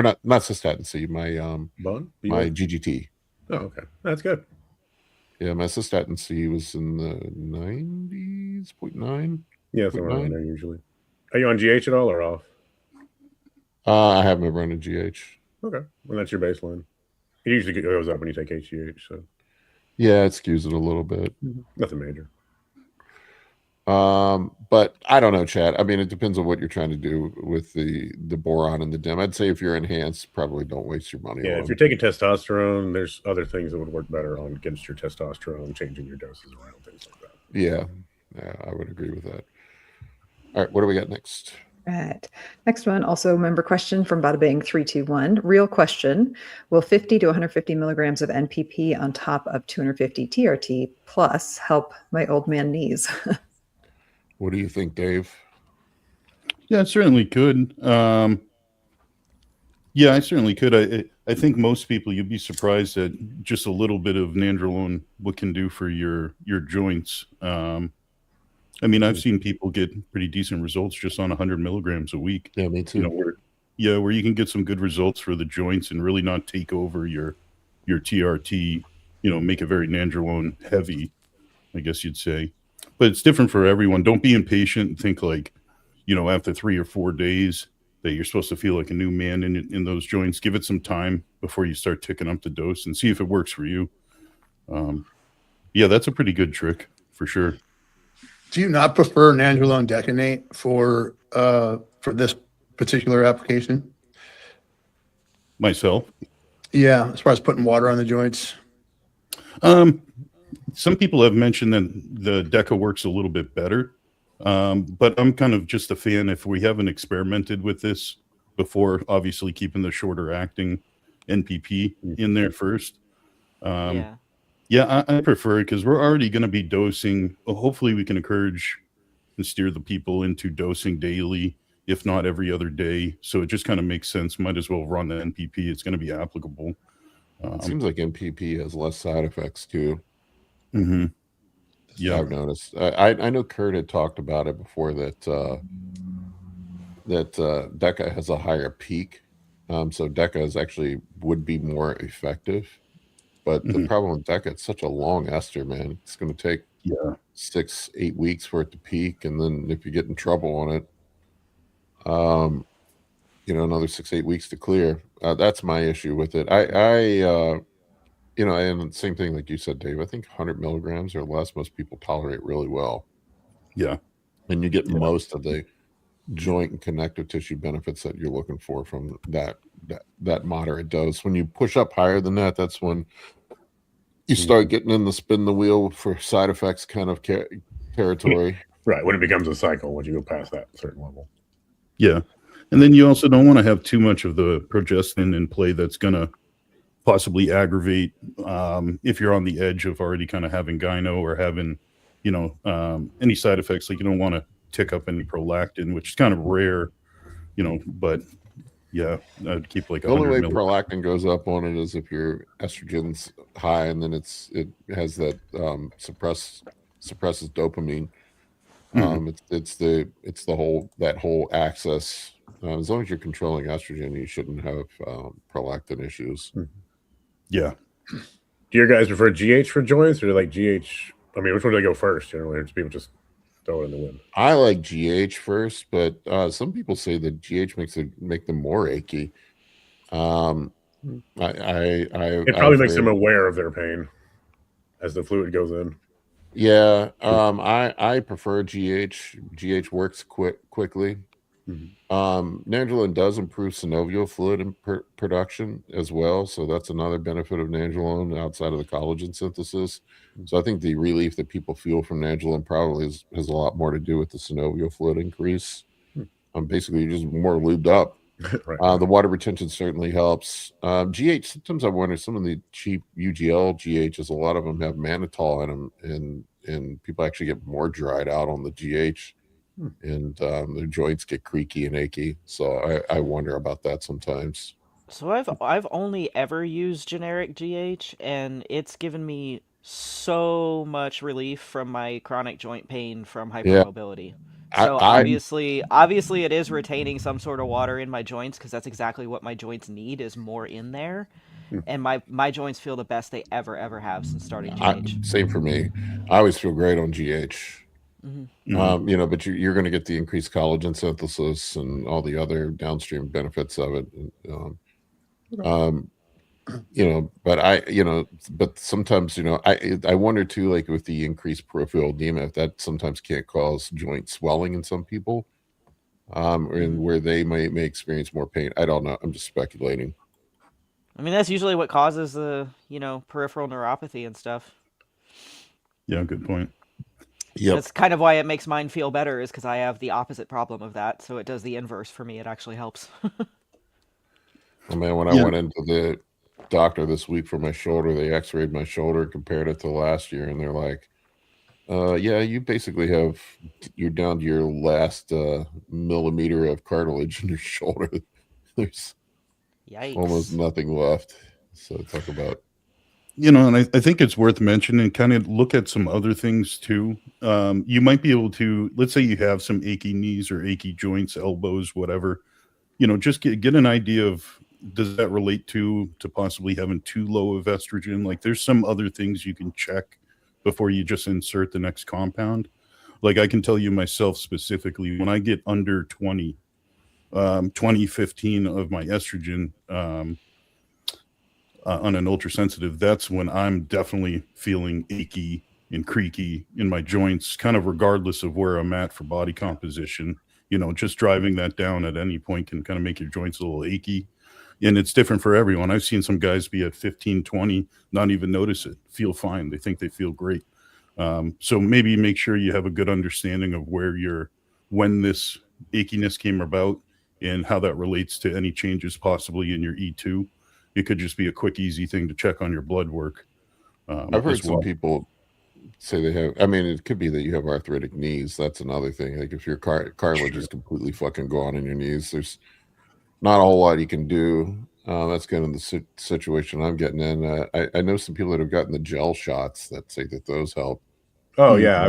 not cystatin C, my my GGT. Oh, okay, that's good. Yeah, my cystatin C was in the 90s, 0.9. Yeah, somewhere around there usually. Are you on GH at all or off? I haven't been running GH. Okay, well that's your baseline. It usually goes up when you take HGH, so yeah, it skews it a little bit. Nothing major. But I don't know, Chad. I mean, it depends on what you're trying to do with the boron and the dim. I'd say if you're enhanced, probably don't waste your money. Yeah, if you're taking testosterone, there's other things that would work better on against your testosterone, changing your doses around, things like that. Yeah, I would agree with that. All right, what do we got next? All right. Next one, also member question from BadaBang321. Real question. Will 50 to 150 milligrams of NPP on top of 250 TRT plus help my old man knees? What do you think, Dave? Yeah, it certainly could. Yeah, I certainly could. I think most people, you'd be surprised at just a little bit of nandrolone what can do for your joints. I mean, I've seen people get pretty decent results just on 100 milligrams a week. Yeah, me too. You know, where you can get some good results for the joints and really not take over your TRT. You know, make it very nandrolone heavy, I guess you'd say. But it's different for everyone. Don't be impatient and think like, you know, after 3 or 4 days that you're supposed to feel like a new man in those joints. Give it some time before you start ticking up the dose and see if it works for you. Yeah, that's a pretty good trick for sure. Do you not prefer nandrolone decanate for this particular application? Myself? Yeah, as far as putting water on the joints. Some people have mentioned that the Deca works a little bit better, but I'm kind of just a fan. If we haven't experimented with this before, obviously keeping the shorter acting NPP in there first. Yeah, I prefer it because we're already going to be dosing. Hopefully we can encourage and steer the people into dosing daily, if not every other day. So it just kind of makes sense. Might as well run the NPP. It's going to be applicable. It seems like NPP has less side effects too. Mm-hmm. Yeah, I've noticed. I know Kurt had talked about it before that Deca has a higher peak, so Deca is actually would be more effective. But the problem with Deca, it's such a long ester, man. It's going to take 6-8 weeks for it to peak, and then if you get in trouble on it, you know, another 6-8 weeks to clear. That's my issue with it. You know, and same thing like you said, Dave. I think 100 milligrams or less, most people tolerate really well. Yeah, and you get most of the joint and connective tissue benefits that you're looking for from that moderate dose. When you push up higher than that, that's when you start getting in the spin the wheel for side effects kind of territory. Right, when it becomes a cycle, when you go past that certain level. Yeah, and then you also don't want to have too much of the progestin in play that's going to possibly aggravate if you're on the edge of already kind of having gyno or having, you know, any side effects. Like you don't want to tick up any prolactin, which is kind of rare, you know, but yeah, I'd keep like the only way prolactin goes up on it is if your estrogen's high, and then it has that suppresses dopamine. It's the whole axis. As long as you're controlling estrogen, you shouldn't have prolactin issues. Yeah. Do your guys prefer GH for joints, or like GH? I mean, which one do they go first? Generally, people just throw it in the wind. I like GH first, but some people say that GH make them more achy. It probably makes them aware of their pain as the fluid goes in. Yeah, I prefer GH. GH works quickly. Nandrolone does improve synovial fluid production as well, so that's another benefit of nandrolone outside of the collagen synthesis. So I think the relief that people feel from nandrolone probably has a lot more to do with the synovial fluid increase. Basically, you're just more lubed up. Right. The water retention certainly helps. GH, sometimes I wonder, some of the cheap UGL GHs, a lot of them have mannitol in them, and people actually get more dried out on the GH. And their joints get creaky and achy, so I wonder about that sometimes. So I've only ever used generic GH, and it's given me so much relief from my chronic joint pain from hypermobility. So obviously it is retaining some sort of water in my joints, because that's exactly what my joints need, is more in there. And my joints feel the best they ever have since starting GH. Same for me. I always feel great on GH. You know, but you're going to get the increased collagen synthesis and all the other downstream benefits of it. but sometimes, I wonder too, like with the increased peripheral edema, if that sometimes can't cause joint swelling in some people, and where they may experience more pain. I don't know. I'm just speculating. I mean, that's usually what causes the, peripheral neuropathy and stuff. Yeah, good point. Yep. That's kind of why it makes mine feel better, is because I have the opposite problem of that. So it does the inverse for me. It actually helps. I mean, when I went into the doctor this week for my shoulder, they x-rayed my shoulder, compared it to last year, and they're like, yeah, you basically you're down to your last millimeter of cartilage in your shoulder. There's Yikes. almost nothing left. So talk about, and I think it's worth mentioning, kind of look at some other things too. You might be able to, let's say you have some achy knees or achy joints, elbows, whatever, just get an idea of, does that relate to possibly having too low of estrogen? Like there's some other things you can check before you just insert the next compound. Like I can tell you myself specifically, when I get under 20, 15 of my estrogen on an ultrasensitive, that's when I'm definitely feeling achy and creaky in my joints, kind of regardless of where I'm at for body composition. Just driving that down at any point can kind of make your joints a little achy. And it's different for everyone. I've seen some guys be at 15, 20, not even notice it, feel fine. They think they feel great. So maybe make sure you have a good understanding of when this achiness came about and how that relates to any changes possibly in your E2. It could just be a quick, easy thing to check on your blood work. I've heard some people say they have, I mean, it could be that you have arthritic knees. That's another thing. Like if your cartilage is completely fucking gone in your knees, there's not a whole lot you can do. That's kind of the situation I'm getting in. I know some people that have gotten the gel shots that say that those help. Oh yeah,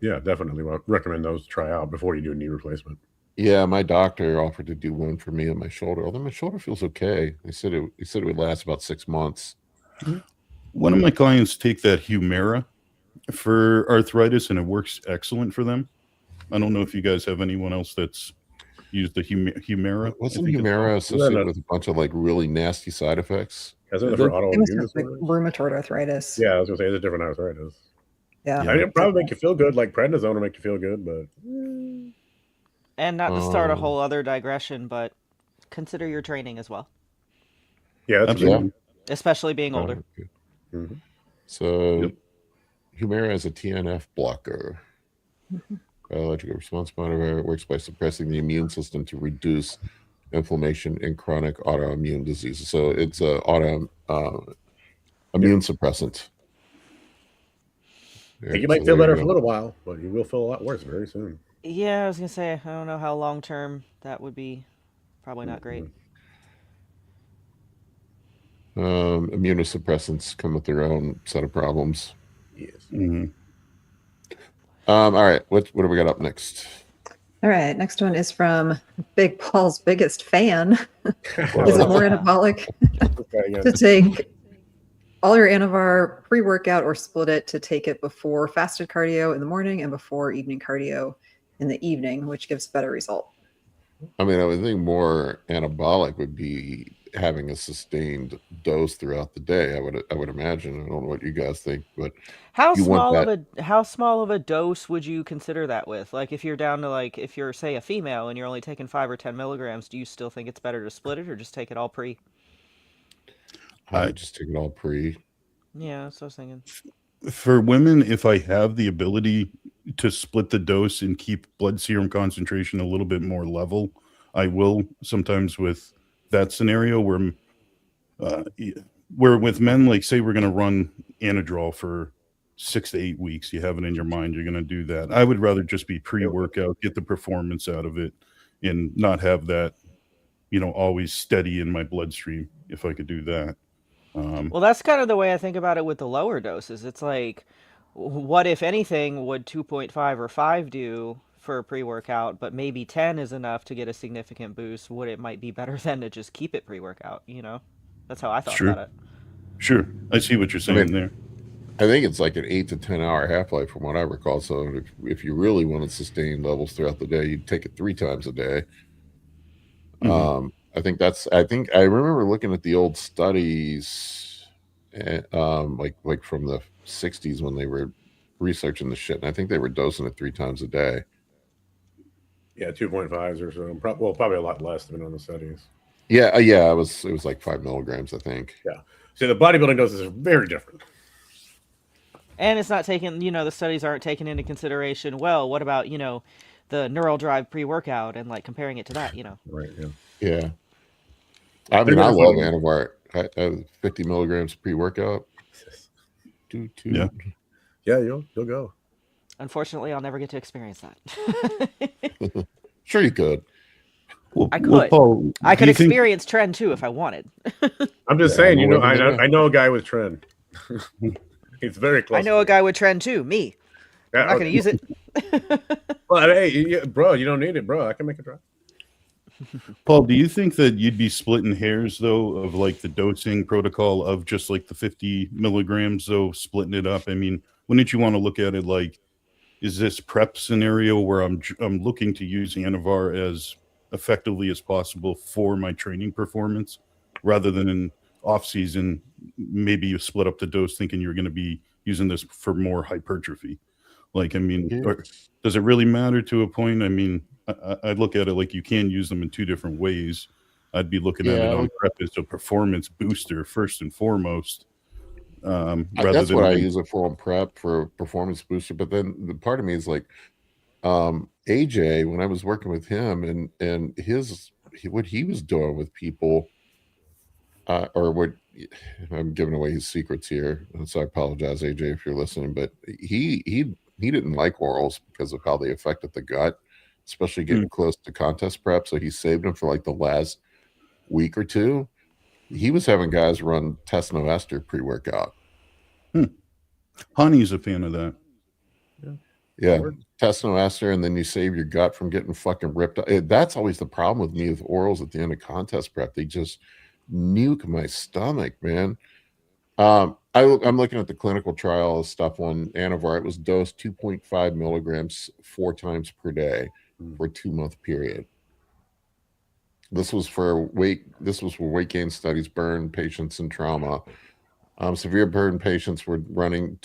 definitely recommend those to try out before you do a knee replacement. Yeah, my doctor offered to do one for me on my shoulder, although my shoulder feels okay. He said it would last about 6 months. One of my clients take that Humira for arthritis, and it works excellent for them. I don't know if you guys have anyone else that's used the Humira. Wasn't Humira associated with a bunch of like really nasty side effects? Isn't it for autoimmune? Like rheumatoid arthritis. Yeah, I was gonna say it's a different arthritis. Yeah, it'll probably make you feel good. Like prednisone will make you feel good, but and not to start a whole other digression, but consider your training as well. Yeah, that's absolutely. Especially being older. Okay. Mm-hmm. So, Humira is a TNF blocker. Biological response monitor works by suppressing the immune system to reduce inflammation in chronic autoimmune diseases. So it's a immune suppressant. You might feel better for a little while, but you will feel a lot worse very soon. Yeah, I was gonna say, I don't know how long term that would be. Probably not great. Immunosuppressants come with their own set of problems. Yes. Mm-hmm. All right, what do we got up next? All right, next one is from Big Paul's biggest fan. Is it more anabolic to take all your Anavar pre-workout or split it to take it before fasted cardio in the morning and before evening cardio in the evening, which gives better result? I mean, I would think more anabolic would be having a sustained dose throughout the day. I would imagine. I don't know what you guys think, but how small of a dose would you consider that with? Like if you're down to if you're say a female and you're only taking 5 or 10 milligrams, do you still think it's better to split it or just take it all pre? I would just take it all pre. Yeah, that's what I was thinking. For women, if I have the ability to split the dose and keep blood serum concentration a little bit more level, I will. Sometimes with that scenario where with men, like say we're going to run Anadrol for 6 to 8 weeks, you have it in your mind, you're going to do that. I would rather just be pre-workout, get the performance out of it, and not have that, always steady in my bloodstream if I could do that. Well, that's kind of the way I think about it with the lower doses. It's like, what if anything would 2.5 or 5 do for a pre-workout, but maybe 10 is enough to get a significant boost? Would it might be better than to just keep it pre-workout? That's how I thought about it. Sure, I see what you're saying there. I think it's like an 8 to 10 hour half-life from what I recall. So if you really want to sustain levels throughout the day, you'd take it 3 times a day. Mm-hmm. I think I remember looking at the old studies, like from the 60s when they were researching the shit, and I think they were dosing it 3 times a day. Yeah, 2.5s or so. Probably a lot less depending on the studies. Yeah, it was like 5 milligrams, I think. Yeah. So the bodybuilding doses are very different. And it's not taken, the studies aren't taking into consideration, well, what about, the Neural Drive pre-workout and like comparing it to that, Right, yeah. Yeah. I mean, I love Anavar. 50 milligrams pre-workout. Yeah. Yeah, you'll go. Unfortunately, I'll never get to experience that. Sure you could. Well, I could. Paul, I could do you think- experience Trend too if I wanted. I'm just saying, I know a guy with Trend. He's very close. I know a guy with Trend too, me. Yeah, I'm not going to use it. Well, hey, bro, you don't need it, bro. I can make it dry. Paul, do you think that you'd be splitting hairs though of like the dosing protocol of just like the 50 milligrams though, splitting it up? I mean, wouldn't you want to look at it like, is this prep scenario where I'm looking to use Anavar as effectively as possible for my training performance, rather than in off season, maybe you split up the dose thinking you're going to be using this for more hypertrophy? Like, I mean, or does it really matter to a point? I mean, I look at it like you can use them in 2 different ways. I'd be looking at it on prep as a performance booster first and foremost. That's what I use it for on prep, for performance booster. But then the part of me is like, AJ, when I was working with him and what he was doing with people, or what, I'm giving away his secrets here, so I apologize, AJ, if you're listening. But he didn't like orals because of how they affected the gut, especially getting close to contest prep. So he saved them for like the last week or 2. He was having guys run Tesno-ester pre-workout. Honey's a fan of that. Yeah, Tesno-ester, and then you save your gut from getting fucking ripped up. That's always the problem with me with orals at the end of contest prep. They just nuke my stomach, man. I'm looking at the clinical trial stuff on Anavar. It was dosed 2.5 milligrams 4 times per day for a 2-month period. This was for weight gain studies, burn patients, and trauma. Severe burn patients were running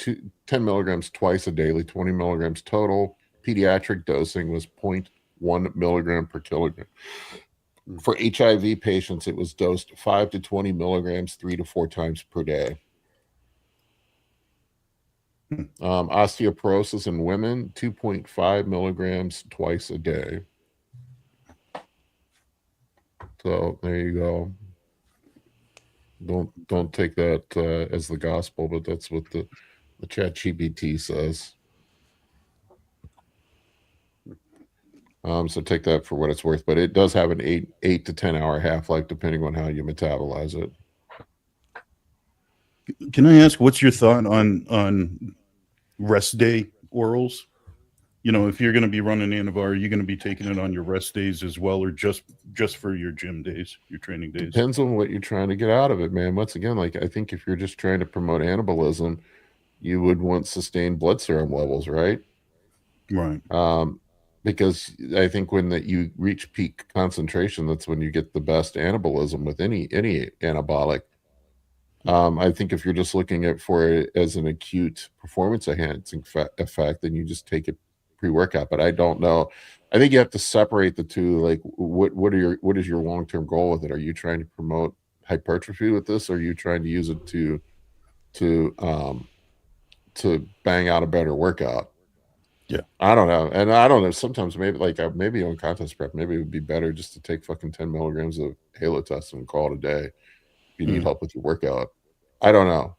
10 milligrams twice a daily, 20 milligrams total. Pediatric dosing was 0.1 milligram per kilogram. For HIV patients, it was dosed 5 to 20 milligrams 3 to 4 times per day. Osteoporosis in women, 2.5 milligrams twice a day. So there you go. Don't take that as the gospel, but that's what the ChatGPT says. So take that for what it's worth, but it does have an 8 to 10 hour half-life depending on how you metabolize it. Can I ask, what's your thought on rest day orals? If you're going to be running Anavar, are you going to be taking it on your rest days as well, or just for your gym days, your training days? Depends on what you're trying to get out of it, man. Once again, like I think if you're just trying to promote anabolism, you would want sustained blood serum levels, right? Right. Because I think when you reach peak concentration, that's when you get the best anabolism with any anabolic. I think if you're just looking at for it as an acute performance enhancing effect, then you just take it pre-workout. But I don't know. I think you have to separate the two. Like, what is your long-term goal with it? Are you trying to promote hypertrophy with this, or are you trying to use it to bang out a better workout? Yeah, I don't know. And I don't know. Sometimes maybe on contest prep, maybe it would be better just to take fucking 10 milligrams of Halotest and call it a day. If you need help with your workout, I don't know.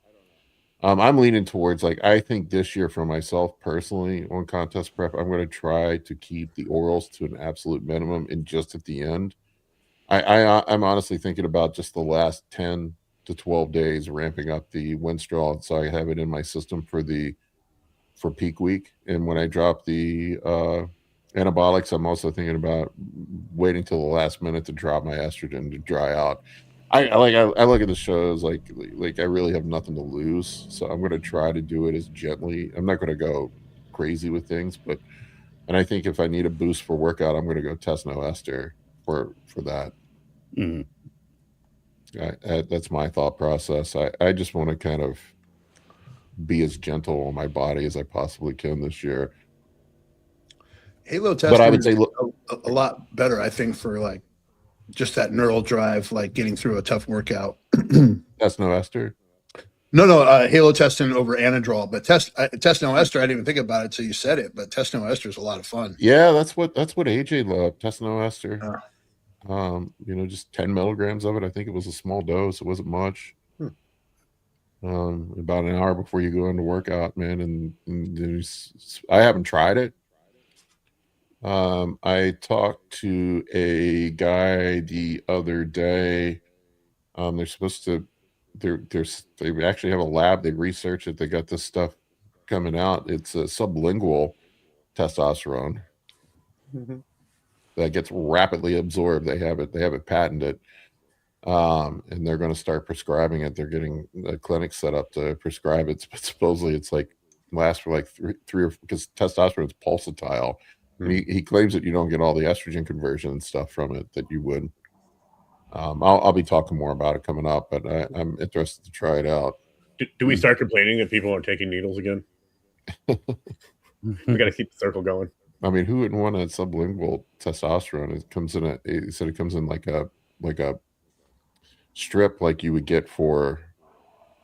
I'm leaning towards, like, I think this year for myself personally on contest prep, I'm going to try to keep the orals to an absolute minimum, and just at the end, I'm honestly thinking about just the last 10 to 12 days ramping up the Winstrol, so I have it in my system for peak week. And when I drop the anabolics, I'm also thinking about waiting till the last minute to drop my estrogen to dry out. I look at the shows like I really have nothing to lose, so I'm going to try to do it as gently. I'm not going to go crazy with things, and I think if I need a boost for workout, I'm going to go Tesno-ester for that. Mhm. That's my thought process. I just want to kind of be as gentle on my body as I possibly can this year. Halo But I testing would say, is look, a lot better, I think, for like just that neural drive, like getting through a tough workout. that's no Esther. No, Halo testing over Anadrol, but test no Ester. I didn't even think about it until you said it. But test no Ester is a lot of fun. Yeah, that's what AJ loved. Tesno Ester. Uh, Just 10 milligrams of it. I think it was a small dose. It wasn't much. About an hour before you go into workout, man. And I haven't tried it. I talked to a guy the other day. They're supposed to. They actually have a lab. They research it. They got this stuff coming out. It's a sublingual testosterone that gets rapidly absorbed. They have it patented. And they're going to start prescribing it. They're getting a clinic set up to prescribe it. But supposedly it's like lasts for like three or because testosterone is pulsatile. And he claims that you don't get all the estrogen conversion and stuff from it that you would. I'll be talking more about it coming up, but I'm interested to try it out. Do we start complaining that people are taking needles again? We got to keep the circle going. I mean, who wouldn't want a sublingual testosterone? It comes in he said it comes in like a strip like you would get for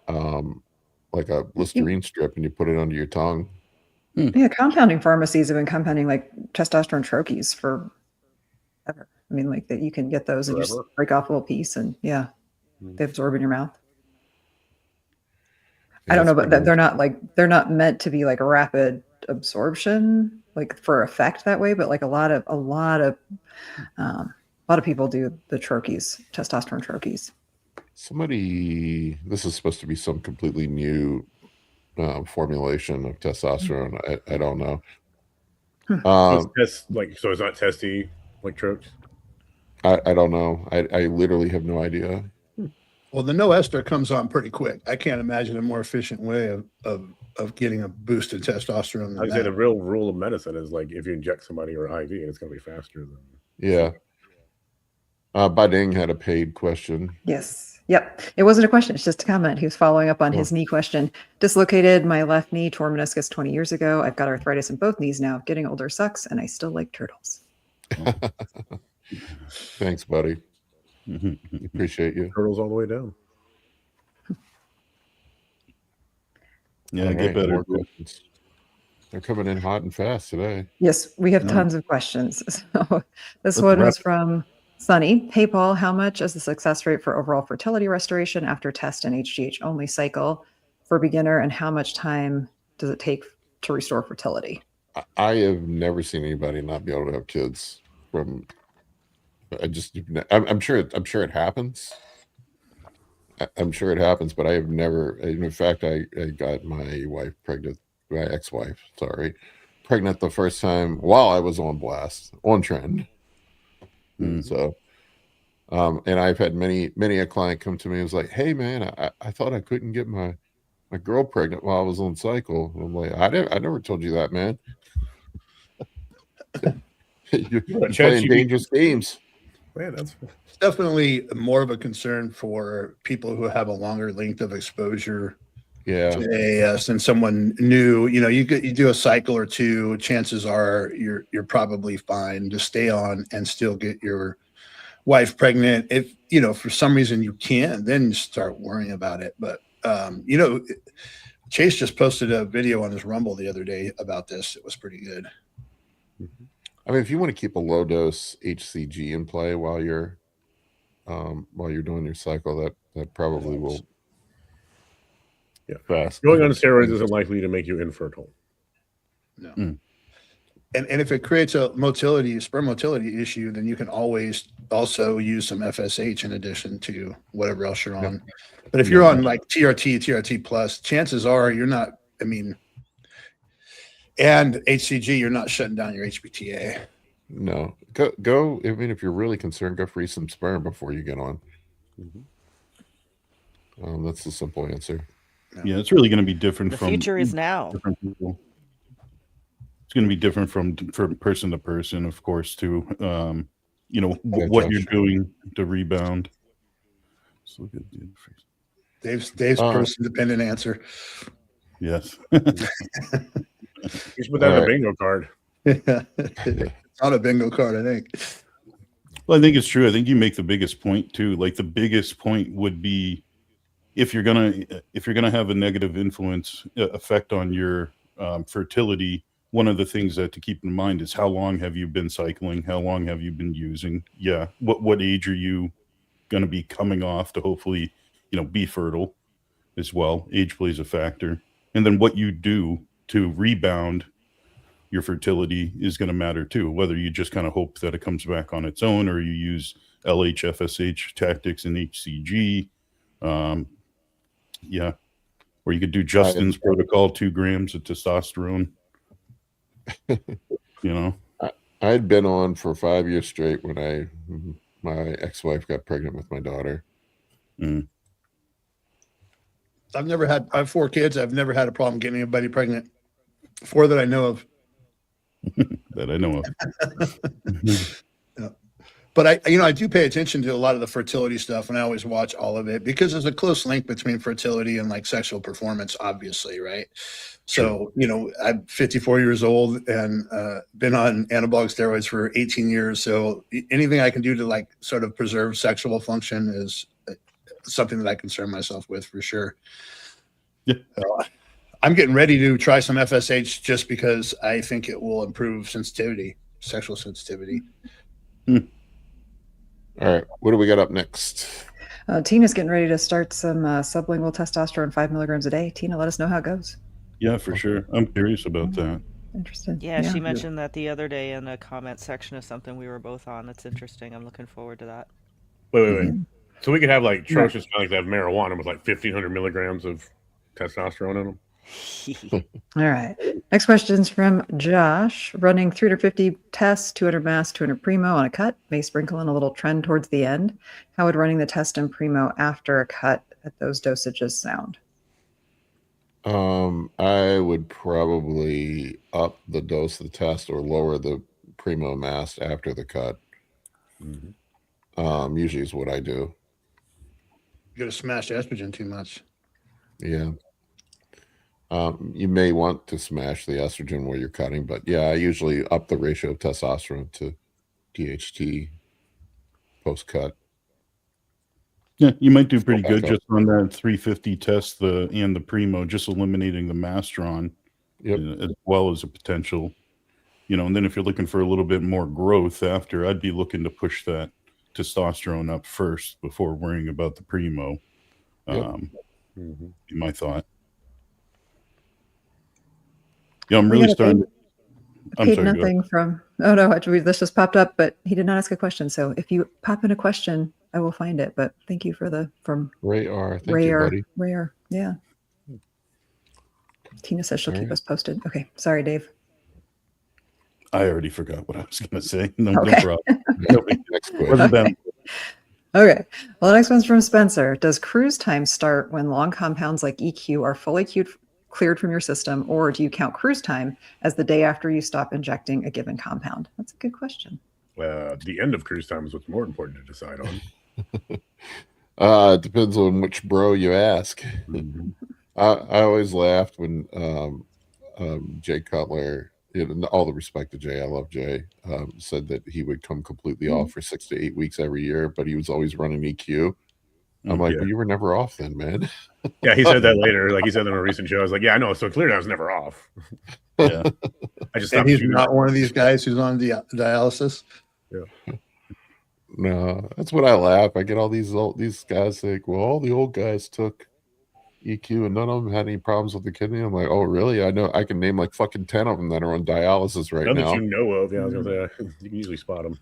like a Listerine strip, and you put it under your tongue. Yeah, compounding pharmacies have been compounding like testosterone troches for ever. I mean, like that you can get those and just break off a little piece, and they absorb in your mouth. I don't know, but they're not meant to be like a rapid absorption, like for effect that way. But like a lot of people do the troches, testosterone troches. This is supposed to be some completely new formulation of testosterone. I don't know. So it's not testy like tropes. I don't know. I literally have no idea. Well, the no ester comes on pretty quick. I can't imagine a more efficient way of getting a boosted testosterone. I'd say the real rule of medicine is like if you inject somebody or IV, it's going to be faster than. Yeah. Bading had a paid question. Yes. Yep. It wasn't a question. It's just a comment. He was following up on his knee question. Dislocated my left knee, tore meniscus 20 years ago. I've got arthritis in both knees now. Getting older sucks, and I still like turtles. Thanks, buddy. Appreciate you. Turtles all the way down. Yeah, get better. They're coming in hot and fast today. Yes, we have tons of questions. So this one was from Sunny. Hey, Paul, how much is the success rate for overall fertility restoration after test and HGH only cycle for beginner, and how much time does it take to restore fertility? I have never seen anybody not be able to have kids from. I'm sure it happens. I'm sure it happens, but I have never. In fact, I got my wife pregnant, my ex-wife, pregnant the first time while I was on blast, on trend. So, and I've had many a client come to me and was like, "Hey, man, I thought I couldn't get my girl pregnant while I was on cycle." And I'm like, I never told you that, man. You're playing dangerous games. Man, that's definitely more of a concern for people who have a longer length of exposure. Yeah. Since someone new, you do a cycle or two, chances are you're probably fine to stay on and still get your wife pregnant. If for some reason you can't, then start worrying about it. But Chase just posted a video on his Rumble the other day about this. It was pretty good. I mean, if you want to keep a low dose HCG in play while you're doing your cycle, that probably will. Yeah, fast. Going on steroids isn't likely to make you infertile. No. And if it creates a sperm motility issue, then you can always also use some FSH in addition to whatever else you're on. But if you're on like TRT plus, chances are you're not. I mean. And HCG, you're not shutting down your HPTA. No, go. I mean, if you're really concerned, go freeze some sperm before you get on. That's the simple answer. Yeah, it's really going to be different. The future is now. Different people. It's going to be different from person to person, of course, too. you know, Yeah, what you're Josh. doing to rebound. Let's look at the interface. Dave's person-dependent answer. Yes. You should put that in a bingo card. It's not a bingo card, I think. Well, I think it's true. I think you make the biggest point too. Like the biggest point would be if you're gonna have a negative influence effect on your fertility. One of the things that to keep in mind is how long have you been cycling? How long have you been using? Yeah. What age are you going to be coming off to hopefully, you know, be fertile as well? Age plays a factor. And then what you do to rebound your fertility is going to matter too. Whether you just kind of hope that it comes back on its own or you use LH, FSH tactics and HCG. Yeah. Or you could do Justin's protocol, 2 grams of testosterone. You know, I had been on for 5 years straight when my ex-wife got pregnant with my daughter. Mm. I have 4 kids. I've never had a problem getting anybody pregnant. 4 that I know of. That I know of. Yeah. But I do pay attention to a lot of the fertility stuff, and I always watch all of it because there's a close link between fertility and like sexual performance, obviously, right? So, I'm 54 years old and been on anabolic steroids for 18 years. So anything I can do to like sort of preserve sexual function is something that I concern myself with for sure. Yeah. I'm getting ready to try some FSH just because I think it will improve sensitivity, sexual sensitivity. All right, what do we got up next? Tina's getting ready to start some sublingual testosterone, 5 milligrams a day. Tina, let us know how it goes. Yeah, for sure. I'm curious about that. Interesting. Yeah, she mentioned that the other day in a comment section of something we were both on. That's interesting. I'm looking forward to that. Wait. So we could have like atrocious like that have marijuana with like 1,500 milligrams of testosterone in them. All right. Next question is from Josh. Running 350 tests, 200 mass, 200 primo on a cut. May sprinkle in a little trend towards the end. How would running the test and primo after a cut at those dosages sound? I would probably up the dose of the test or lower the primo mass after the cut. Mm-hmm. Usually is what I do. You're going to smash estrogen too much. Yeah. You may want to smash the estrogen while you're cutting, but yeah, I usually up the ratio of testosterone to DHT post-cut. Yeah, you might do pretty good just on that 350 test and the primo, just eliminating the mastron, as well as a potential, and then if you're looking for a little bit more growth after, I'd be looking to push that testosterone up first before worrying about the primo. Be my thought. Yeah, I'm really starting. I'm sorry. Nothing from. Oh no, actually, this just popped up, but he did not ask a question. So if you pop in a question, I will find it. But thank you for from Ray R. Thank Ray you, R. buddy. Ray R. Yeah. Tina says she'll keep us posted. Okay, sorry, Dave. I already forgot what I was going to say. No problem. Wasn't that? Okay. Well, the next one's from Spencer. Does cruise time start when long compounds like EQ are fully cleared from your system, or do you count cruise time as the day after you stop injecting a given compound? That's a good question. The end of cruise time is what's more important to decide on. It depends on which bro you ask. I always laughed when Jay Cutler, all the respect to Jay, I love Jay, said that he would come completely off for 6 to 8 weeks every year, but he was always running EQ. I'm like, well, you were never off then, man. Yeah, he said that later. Like he said in a recent show. I was like, yeah, I know. So clearly I was never off. Yeah. I just and he's not one of these guys who's on dialysis. Yeah. No, that's what I laugh. I get all these guys like, well, all the old guys took EQ and none of them had any problems with the kidney. I'm like, oh, really? I know I can name like fucking 10 of them that are on dialysis right now. That you know of. Yeah, I was gonna say you can usually spot them.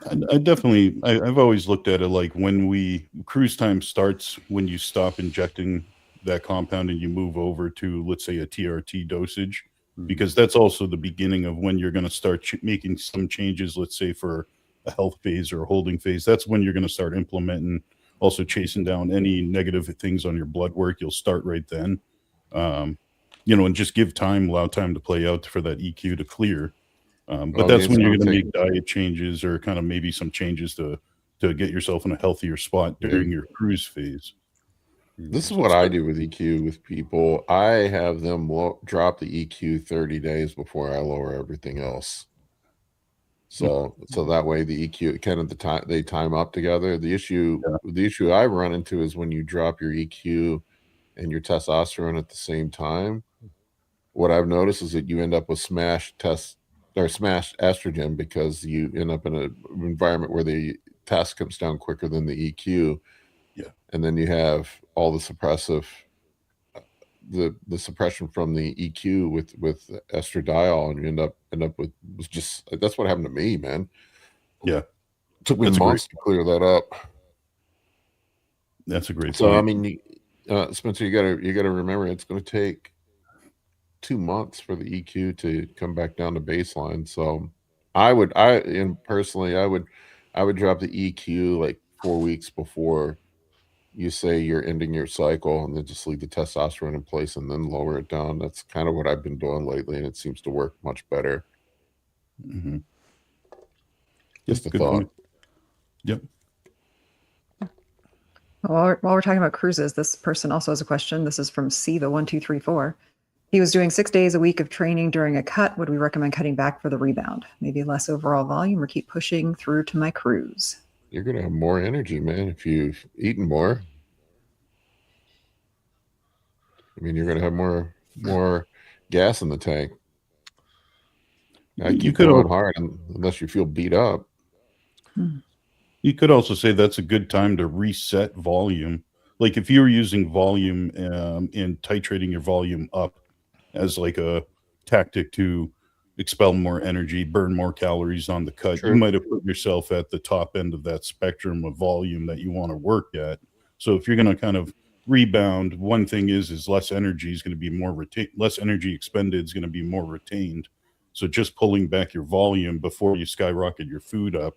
I've always looked at it like when cruise time starts when you stop injecting that compound and you move over to, let's say, a TRT dosage, because that's also the beginning of when you're going to start making some changes, let's say for a health phase or a holding phase. That's when you're going to start implementing, also chasing down any negative things on your blood work. You'll start right then, and just allow time to play out for that EQ to clear. But that's when you're going to make diet changes or kind of maybe some changes to get yourself in a healthier spot during your cruise phase. This is what I do with EQ with people. I have them drop the EQ 30 days before I lower everything else. So that way the EQ kind of they time up together. The issue I run into is when you drop your EQ and your testosterone at the same time. What I've noticed is that you end up with smashed estrogen because you end up in an environment where the test comes down quicker than the EQ. Yeah. And then you have all the suppressive, the suppression from the EQ with estradiol, and you end up with just, that's what happened to me, man. Yeah. It took me months to clear that up. That's a great point. So I mean, Spencer, you gotta remember it's going to take 2 months for the EQ to come back down to baseline. So I would drop the EQ like 4 weeks before you say you're ending your cycle, and then just leave the testosterone in place and then lower it down. That's kind of what I've been doing lately, and it seems to work much better. Mm-hmm. Just a thought. Point. Yep. While we're talking about cruises, this person also has a question. This is from Siva1234. He was doing 6 days a week of training during a cut. Would we recommend cutting back for the rebound? Maybe less overall volume, or keep pushing through to my cruise? You're going to have more energy, man, if you've eaten more. I mean, you're going to have more gas in the tank. You could go hard unless you feel beat up. You could also say that's a good time to reset volume. Like if you were using volume and titrating your volume up as like a tactic to expel more energy, burn more calories on the cut, you might have put yourself at the top end of that spectrum of volume that you want to work at. So if you're going to kind of rebound, one thing is less energy is going to be more retained, less energy expended is going to be more retained. So just pulling back your volume before you skyrocket your food up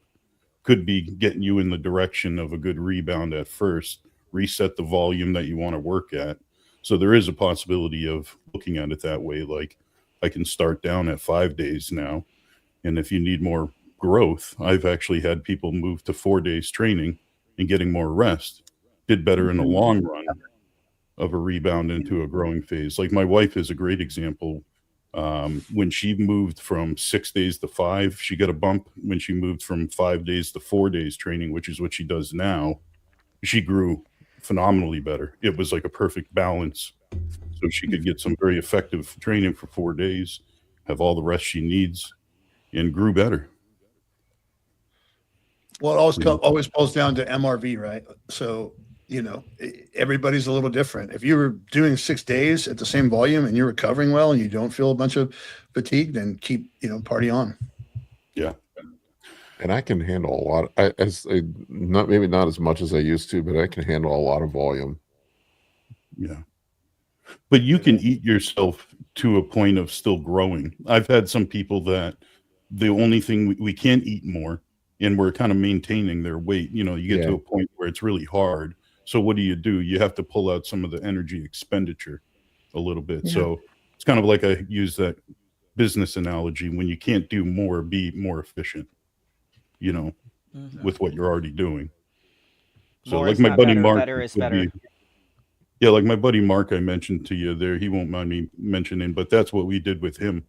could be getting you in the direction of a good rebound at first. Reset the volume that you want to work at. So there is a possibility of looking at it that way. Like I can start down at 5 days now. And if you need more growth, I've actually had people move to 4 days training and getting more rest. Did better in the long run of a rebound into a growing phase. Like my wife is a great example. When she moved from 6 days to 5, she got a bump. When she moved from 5 days to 4 days training, which is what she does now, she grew phenomenally better. It was like a perfect balance. So she could get some very effective training for 4 days, have all the rest she needs, and grew better. Well, it always boils down to MRV, right? So, you know, everybody's a little different. If you were doing 6 days at the same volume and you're recovering well and you don't feel a bunch of fatigue, then keep, party on. Yeah. And I can handle a lot. Maybe not as much as I used to, but I can handle a lot of volume. Yeah. But you can eat yourself to a point of still growing. I've had some people that the only thing we can't eat more, and we're kind of maintaining their weight. You get to a point where it's really hard. So what do? You have to pull out some of the energy expenditure a little bit. Yeah. So it's kind of like I use that business analogy. When you can't do more, be more efficient, with what you're already doing. So more like my buddy better, Mark. Better is better. Yeah, like my buddy Mark I mentioned to you there, he won't mind me mentioning, but that's what we did with him.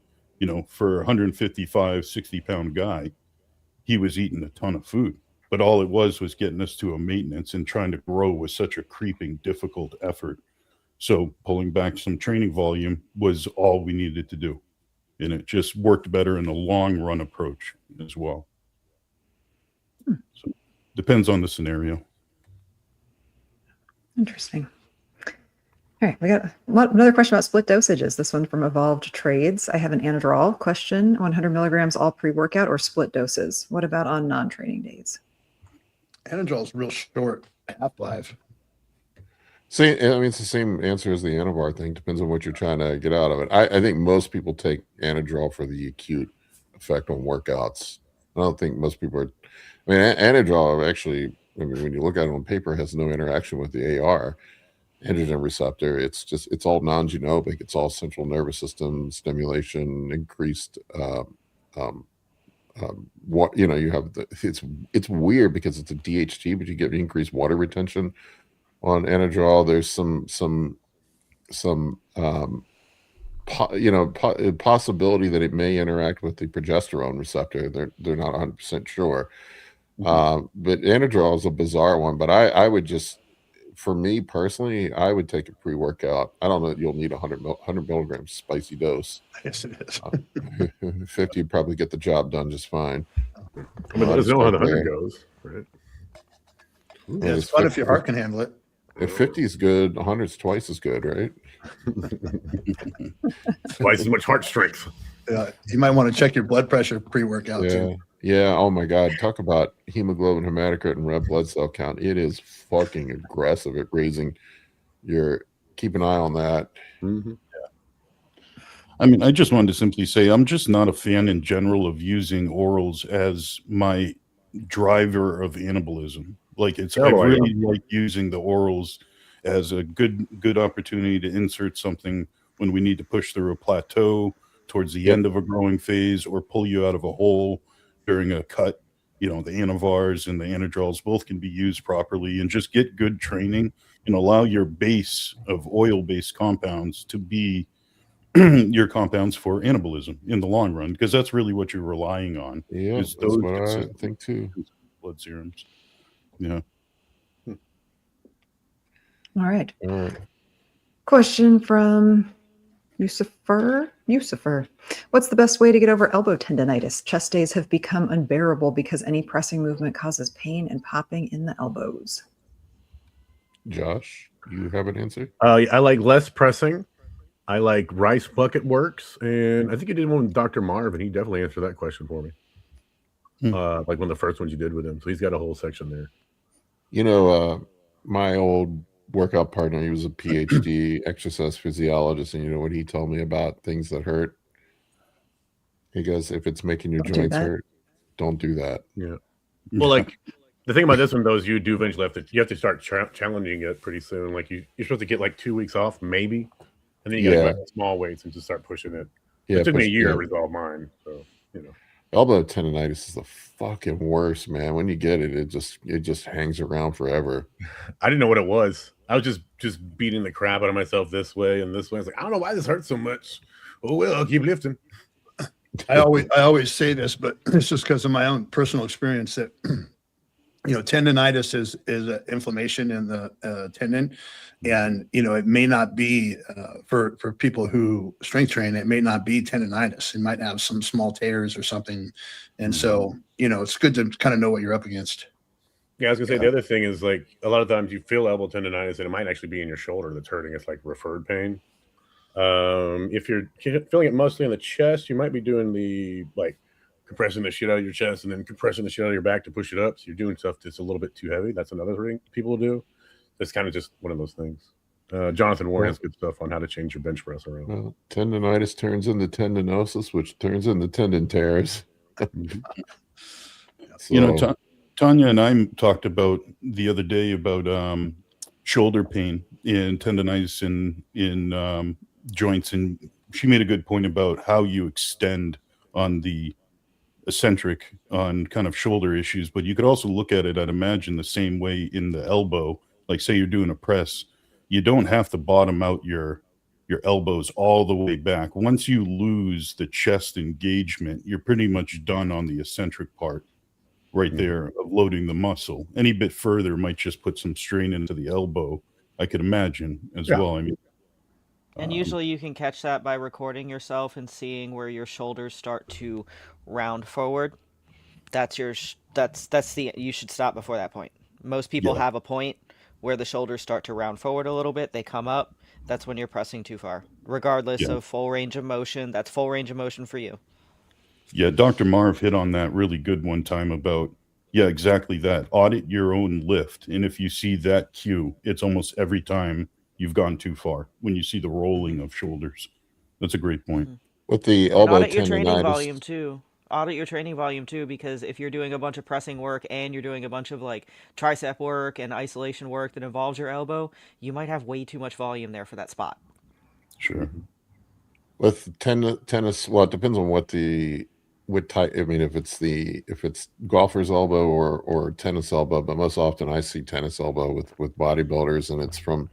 For a 155, 60-pound guy, he was eating a ton of food. But all it was getting us to a maintenance, and trying to grow was such a creeping, difficult effort. So pulling back some training volume was all we needed to do. And it just worked better in the long run approach as well. So depends on the scenario. Interesting. All right, we got another question about split dosages. This one from Evolved Trades. I have an Anadrol question. 100 milligrams all pre-workout or split doses? What about on non-training days? Anadrol is real short half-life. See, I mean, it's the same answer as the Anavar thing. Depends on what you're trying to get out of it. I think most people take Anadrol for the acute effect on workouts. I don't think most people are. I mean, Anadrol actually, when you look at it on paper, has no interaction with the AR. Androgen receptor. It's all non-genomic. It's all central nervous system stimulation, increased what you have it's weird because it's a DHT, but you get increased water retention on Anadrol. There's some possibility that it may interact with the progesterone receptor. They're not 100% sure. But Anadrol is a bizarre one. But I would just, for me personally, I would take a pre-workout. I don't know that you'll need 100 milligrams spicy dose. Yes, it is. 50 would probably get the job done just fine. I mean, let us know how the 100 goes, right? Yeah, it's fun if your heart can handle it. If 50 is good, 100 is twice as good, right? Twice as much heart strength. You might want to check your blood pressure pre-workout too. Yeah. Oh my God. Talk about hemoglobin, hematocrit, and red blood cell count. It is fucking aggressive at raising keep an eye on that. Mm-hmm. I mean, I just wanted to simply say I'm just not a fan in general of using orals as my driver of anabolism. Like I really like using the orals as a good opportunity to insert something when we need to push through a plateau towards the end of a growing phase, or pull you out of a hole during a cut. The Anavars and the Anadrols both can be used properly, and just get good training and allow your base of oil-based compounds to be your compounds for anabolism in the long run, because that's really what you're relying on. Yeah, that's what I think too. Blood serums. Yeah. All right. Question from Yusufer. What's the best way to get over elbow tendonitis? Chest days have become unbearable because any pressing movement causes pain and popping in the elbows. Josh, you have an answer? I like less pressing. I like rice bucket works, and I think you did one with Dr. Marv, and he definitely answered that question for me. Like one of the first ones you did with him. So he's got a whole section there. My old workout partner, he was a PhD exercise physiologist, and you know what he told me about things that hurt? He goes, if it's making your joints hurt, don't do that. Yeah. Well, like the thing about this one though is you do eventually have to start challenging it pretty soon. Like you're supposed to get like 2 weeks off, maybe, and then you got to go back to small weights and just start pushing it. It took me a year to resolve mine, so Elbow tendonitis is the fucking worst, man. When you get it, it just hangs around forever. I didn't know what it was. I was just beating the crap out of myself this way and this way. I was like, I don't know why this hurts so much. Oh well, I'll keep lifting. I always say this, but it's just because of my own personal experience that tendonitis is an inflammation in the tendon, and it may not be for people who strength train. It may not be tendonitis. It might have some small tears or something, and so it's good to kind of know what you're up against. Yeah, I was gonna say the other thing is like a lot of times you feel elbow tendonitis and it might actually be in your shoulder that's hurting. It's like referred pain. If you're feeling it mostly in the chest, you might be doing the like compressing the shit out of your chest and then compressing the shit out of your back to push it up. So you're doing stuff that's a little bit too heavy. That's another thing people do. It's kind of just one of those things. Jonathan Ward has good stuff on how to change your bench press around. Well, tendonitis turns into tendinosis, which turns into tendon tears. So, Tanya and I talked about the other day about shoulder pain and tendonitis in joints, and she made a good point about how you extend on the eccentric on kind of shoulder issues, but you could also look at it, I'd imagine, the same way in the elbow. Like say you're doing a press, you don't have to bottom out your elbows all the way back. Once you lose the chest engagement, you're pretty much done on the eccentric part right there of loading the muscle. Any bit further might just put some strain into the elbow, I could imagine as well. I mean, and usually you can catch that by recording yourself and seeing where your shoulders start to round forward. You should stop before that point. Most people have a point where the shoulders start to round forward a little bit. They come up. That's when you're pressing too far. Regardless of full range of motion, that's full range of motion for you. Yeah, Dr. Marv hit on that really good one time about, exactly that. Audit your own lift. And if you see that cue, it's almost every time you've gone too far when you see the rolling of shoulders. That's a great point. With the elbow audit your tendonitis, training volume too. Audit your training volume too, because if you're doing a bunch of pressing work and you're doing a bunch of like tricep work and isolation work that involves your elbow, you might have way too much volume there for that spot. Sure. With tennis, well, it depends on what the with tight. I mean, if it's golfer's elbow or tennis elbow, but most often I see tennis elbow with bodybuilders, and it's from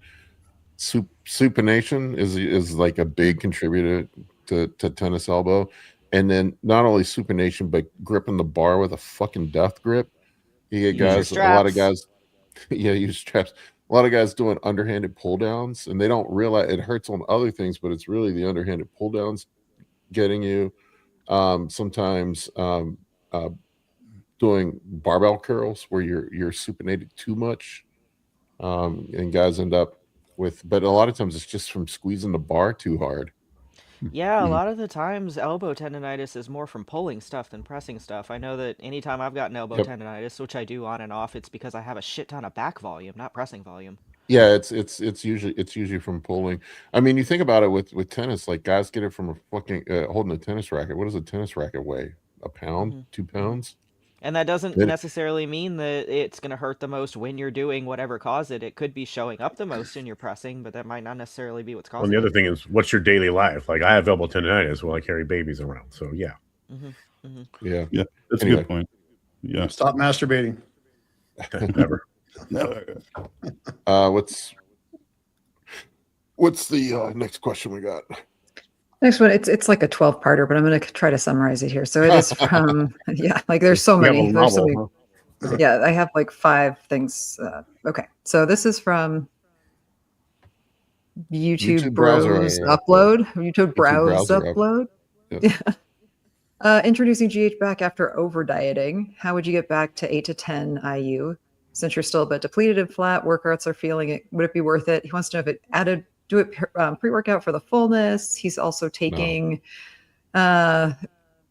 supination is like a big contributor to tennis elbow. And then not only supination, but gripping the bar with a fucking death grip. You get guys, a lot of guys, yeah, use straps. A lot of guys doing underhanded pull downs, and they don't realize it hurts on other things, but it's really the underhanded pull downs getting you. Sometimes doing barbell curls where you're supinated too much, and guys end up with. But a lot of times it's just from squeezing the bar too hard. Yeah, a lot of the times elbow tendonitis is more from pulling stuff than pressing stuff. I know that anytime I've gotten elbow tendonitis, which I do on and off, it's because I have a shit ton of back volume, not pressing volume. Yeah, it's usually from pulling. I mean, you think about it with tennis, like guys get it from a fucking holding a tennis racket. What does a tennis racket weigh? A pound, 2 pounds? And that doesn't necessarily mean that it's going to hurt the most when you're doing whatever caused it. It could be showing up the most in your pressing, but that might not necessarily be what's causing it. And the other thing is, what's your daily life? Like I have elbow tendonitis while I carry babies around. So yeah. Yeah, that's a good point. Yeah, Stop masturbating. Never. What's the next question we got? Next one, it's like a 12-parter, but I'm going to try to summarize it here. So it is from like there's so many. There's so many. Yeah, I have like 5 things. Okay, so this is from YouTube Browse Upload. YouTube Browse Upload. Yeah. Introducing GH back after over dieting. How would you get back to 8 to 10 IU? Since you're still a bit depleted and flat, workouts are feeling it. Would it be worth it? He wants to know if it do it pre-workout for the fullness. He's also taking 600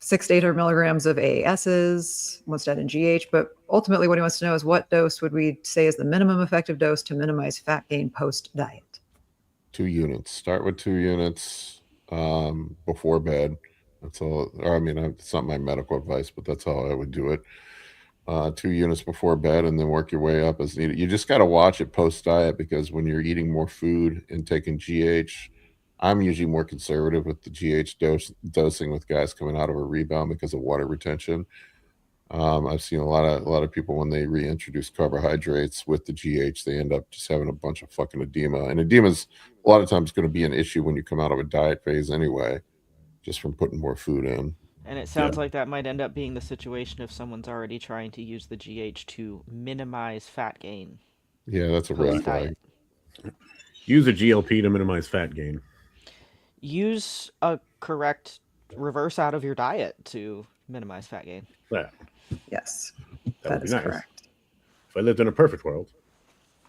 to 800 milligrams of AASs, wants to add in GH, but ultimately what he wants to know is what dose would we say is the minimum effective dose to minimize fat gain post-diet? 2 units. Start with 2 units before bed. That's all. Or I mean, it's not my medical advice, but that's how I would do it. 2 units before bed, and then work your way up as needed. You just got to watch it post-diet, because when you're eating more food and taking GH, I'm usually more conservative with the GH dosing with guys coming out of a rebound because of water retention. I've seen a lot of people, when they reintroduce carbohydrates with the GH, they end up just having a bunch of fucking edema. And edema is a lot of times going to be an issue when you come out of a diet phase anyway, just from putting more food in. And it sounds like that might end up being the situation if someone's already trying to use the GH to minimize fat gain. Yeah, that's a red flag. Use a GLP to minimize fat gain. Use a correct reverse out of your diet to minimize fat gain. Yeah. Yes, That is nice. correct. If I lived in a perfect world.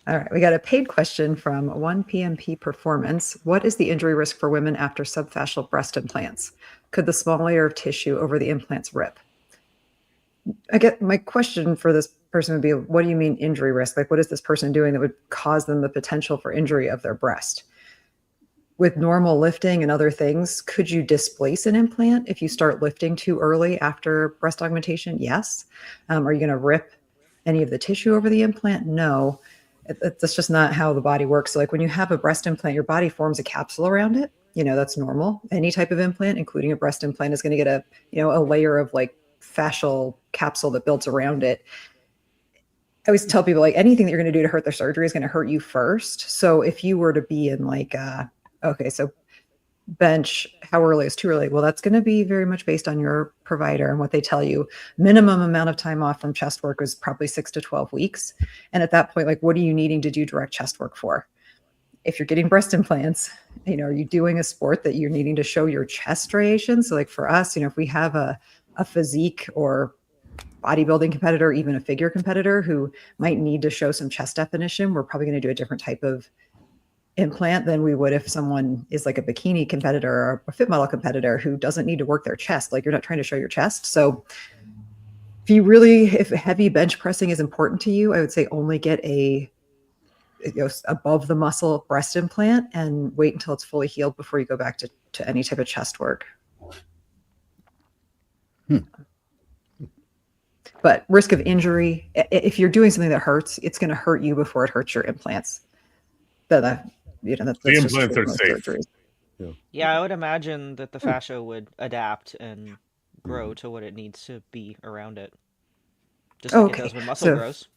All right, we got a paid question from 1PMP Performance. What is the injury risk for women after subfascial breast implants? Could the small layer of tissue over the implants rip? I get my question for this person would be, what do you mean injury risk? Like, what is this person doing that would cause them the potential for injury of their breast? With normal lifting and other things, could you displace an implant if you start lifting too early after breast augmentation? Yes. Are you going to rip any of the tissue over the implant? No. That's just not how the body works. So like when you have a breast implant, your body forms a capsule around it. You know, that's normal. Any type of implant, including a breast implant, is going to get a layer of like fascial capsule that builds around it. I always tell people, like, anything that you're going to do to hurt their surgery is going to hurt you first. So if you were to be in like, okay, so bench, how early is too early? Well, that's going to be very much based on your provider and what they tell you. Minimum amount of time off from chest work is probably 6 to 12 weeks. And at that point, like, what are you needing to do direct chest work for? If you're getting breast implants, are you doing a sport that you're needing to show your chest striations? So like for us, if we have a physique or bodybuilding competitor, even a figure competitor who might need to show some chest definition, we're probably going to do a different type of implant than we would if someone is like a bikini competitor or a fit model competitor who doesn't need to work their chest. Like, you're not trying to show your chest. So if heavy bench pressing is important to you, I would say only get a above the muscle breast implant and wait until it's fully healed before you go back to any type of chest work. But risk of injury, if you're doing something that hurts, it's going to hurt you before it hurts your implants. That's the implants are safe. Yeah, I would imagine that the fascia would adapt and grow to what it needs to be around it. Just like it does when muscle grows.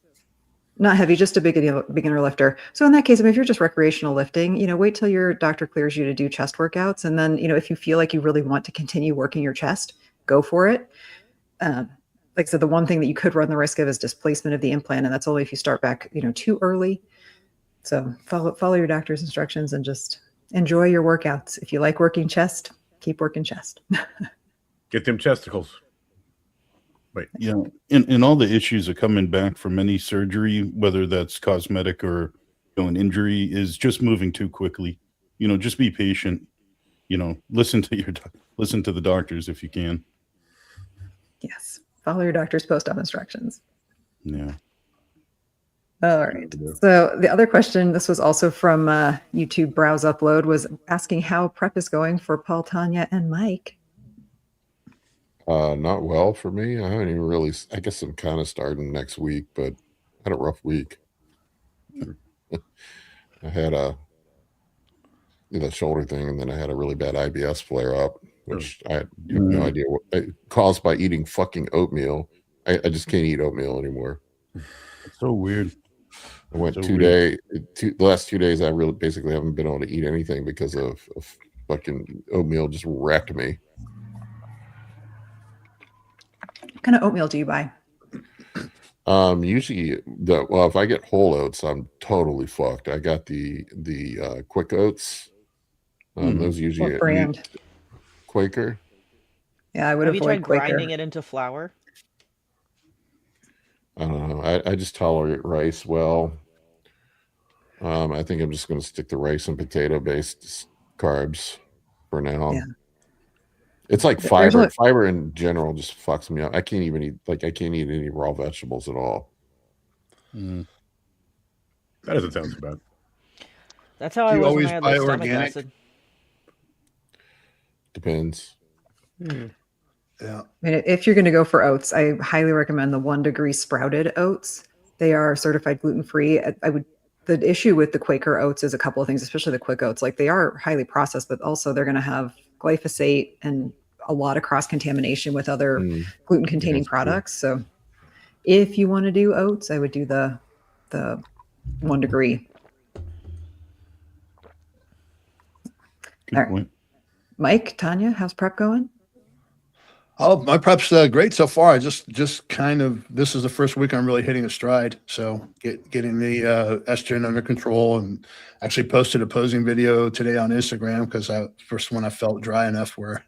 Not heavy, just a beginner lifter. So in that case, I mean, if you're just recreational lifting, wait till your doctor clears you to do chest workouts. And then, if you feel like you really want to continue working your chest, go for it. Like I said, the one thing that you could run the risk of is displacement of the implant. And that's only if you start back, too early. So follow your doctor's instructions and just enjoy your workouts. If you like working chest, keep working chest. Get them chesticles. Wait. Yeah, and all the issues are coming back from any surgery, whether that's cosmetic or an injury, is just moving too quickly. Just be patient. Listen to the doctors if you can. Yes, follow your doctor's post-op instructions. Yeah. All right. So the other question, this was also from YouTube Browse Upload, was asking how prep is going for Paul, Tanya, and Mike. Not well for me. I haven't even really. I guess I'm kind of starting next week, but I had a rough week. I had a shoulder thing, and then I had a really bad IBS flare up, which I have no idea what caused by eating fucking oatmeal. I just can't eat oatmeal anymore. It's so weird. I went the last 2 days. I really basically haven't been able to eat anything because of fucking oatmeal just wrecked me. What kind of oatmeal do you buy? Usually if I get whole oats, I'm totally fucked. I got the quick oats. Those usually What brand? Quaker. Yeah, I would Have you tried Quaker. grinding it into flour? I don't know. I just tolerate rice well. I think I'm just going to stick to rice and potato based carbs for now. Yeah. It's like fiber. Fiber in general just fucks me up. I can't even eat any raw vegetables at all. That doesn't sound so bad. That's how I was when I had stomach organic? acid. Depends. Yeah. I mean, if you're going to go for oats, I highly recommend the 1 Degree sprouted oats. They are certified gluten-free. The issue with the Quaker oats is a couple of things, especially the quick oats. Like, they are highly processed, but also they're going to have glyphosate and a lot of cross-contamination with other gluten-containing products. So if you want to do oats, I would do the 1 Degree. Good point. Mike, Tanya, how's prep going? Oh, my prep's great so far. I just kind of, this is the first week I'm really hitting a stride. So getting the estrogen under control, and actually posted a posing video today on Instagram because first one I felt dry enough where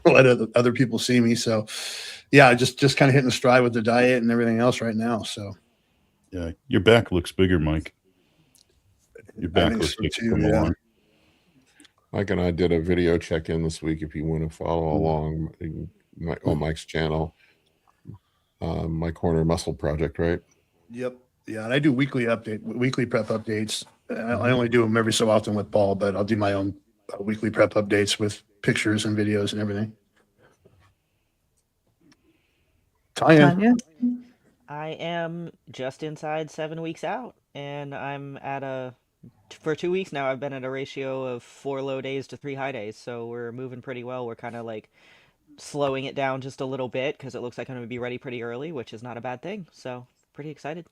I'll let other people see me. So yeah, just kind of hitting the stride with the diet and everything else right now. So yeah, your back looks bigger, Mike. Your back looks so like too, come yeah. along. Mike and I did a video check-in this week. If you want to follow along on Mike's channel, My Corner Muscle Project, right? Yep. Yeah, and I do weekly prep updates. I only do them every so often with Paul, but I'll do my own weekly prep updates with pictures and videos and everything. Tanya? I am just inside 7 weeks out, and I'm for 2 weeks now, I've been at a ratio of 4 low days to 3 high days, so we're moving pretty well. We're kind of like slowing it down just a little bit because it looks like I'm going to be ready pretty early, which is not a bad thing, so pretty excited.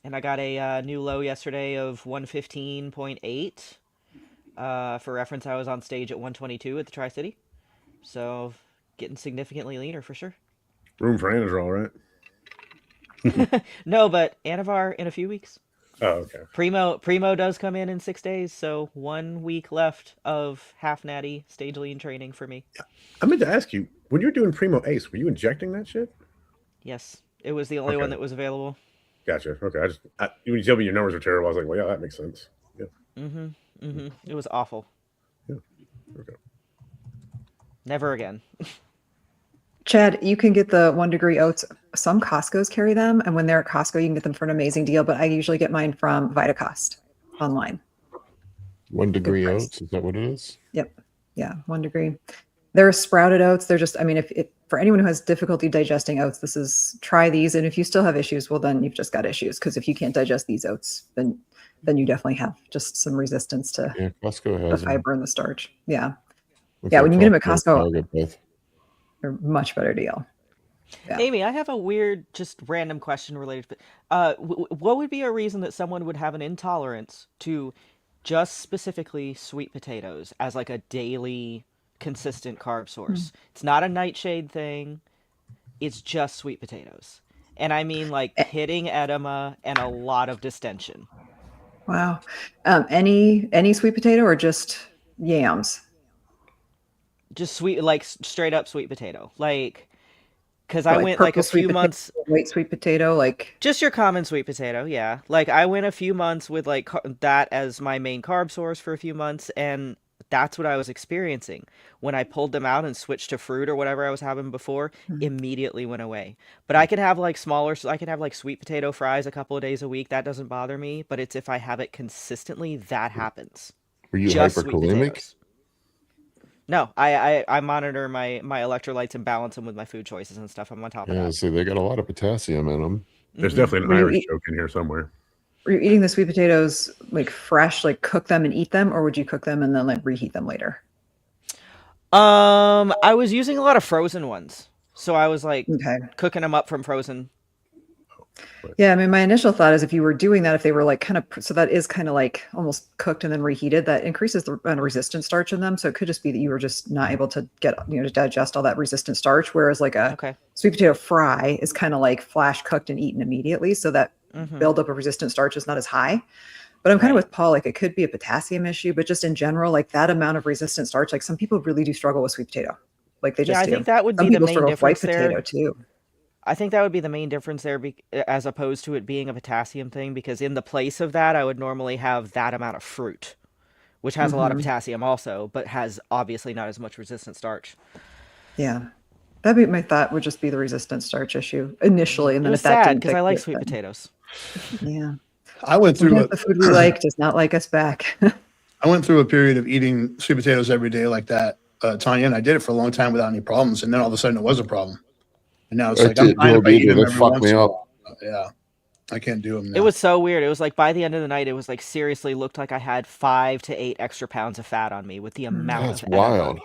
And I got a new low yesterday of 115.8. For reference, I was on stage at 122 at the Tri-City, so getting significantly leaner for sure. Room for Anadrol, right? No, but Anavar in a few weeks. Oh, okay. Primo does come in 6 days, so 1 week left of half natty stage lean training for me. I meant to ask you, when you were doing Primo Ace, were you injecting that shit? Yes, it was the only one that was available. Gotcha. Okay. When you told me your numbers are terrible, I was like, well, yeah, that makes sense. Yeah. It was awful. Yeah. Okay. Never again. Chad, you can get the 1 Degree oats. Some Costco's carry them, and when they're at Costco, you can get them for an amazing deal. But I usually get mine from VitaCost online. 1 Degree oats, is that what it is? Yep. Yeah, 1 Degree. They're sprouted oats. They're just, I mean, if for anyone who has difficulty digesting oats, try these. And if you still have issues, well, then you've just got issues. Because if you can't digest these oats, then you definitely have just some resistance to Yeah, Costco the has them. fiber and the starch. Yeah. What's Yeah, that when you get them at called? Costco, Target with? They're a much better deal. Yeah. Amy, I have a weird, just random question related to what would be a reason that someone would have an intolerance to just specifically sweet potatoes as like a daily consistent carb source? It's not a nightshade thing. It's just sweet potatoes. And I mean like pitting edema and a lot of distension. Wow. Any sweet potato or just yams? Just sweet, like straight up sweet potato. Like, because So, I went like a purple sweet few potato, months. white sweet potato, like Just your common sweet potato, yeah. Like I went a few months with like that as my main carb source for a few months, and that's what I was experiencing. When I pulled them out and switched to fruit or whatever I was having before, immediately went away. But I can have like I can have like sweet potato fries a couple of days a week. That doesn't bother me. But it's if I have it consistently, that happens. Were you Just sweet hyperkalemic? potatoes. No, I monitor my electrolytes and balance them with my food choices and stuff. I'm on top of Yeah, that. see, they got a lot of potassium in them. There's definitely an Were you Irish eat- joke in here somewhere. were you eating the sweet potatoes like fresh, like cook them and eat them, or would you cook them and then like reheat them later? I was using a lot of frozen ones, so I was like Okay. cooking them up from frozen. Yeah, I mean, my initial thought is if you were doing that, if they were like kind of, so that is kind of like almost cooked and then reheated, that increases the resistant starch in them. So it could just be that you were just not able to get, to digest all that resistant starch. Whereas like a Okay. sweet potato fry is kind of like flash cooked and eaten immediately. So that buildup of resistant starch is not as high. But I'm kind of Right. with Paul, like it could be a potassium issue, but just in general, like that amount of resistant starch, like some people really do struggle with sweet potato. Like they just Yeah, I do. think that would Some be the people main struggle with white difference there. potato too. I think that would be the main difference there, as opposed to it being a potassium thing, because in the place of that, I would normally have that amount of fruit, which has a lot of potassium also, but has obviously not as much resistant starch. Yeah. That'd be my thought would just be the resistant starch issue initially. And It then was if that sad didn't because I fix like it, sweet then- potatoes. Yeah. I went through Sometimes the food we like does not like us back. I went through a period of eating sweet potatoes every day like that, Tanya, and I did it for a long time without any problems. And then all of a sudden it was a problem. And now it's It like, I'm did, fine if I eat they them every fucked once me in a up. while. Yeah. I can't do them now. It was so weird. It was like by the end of the night, it was like seriously looked like I had 5 to 8 extra pounds of fat on me with the amount That's of edema. wild.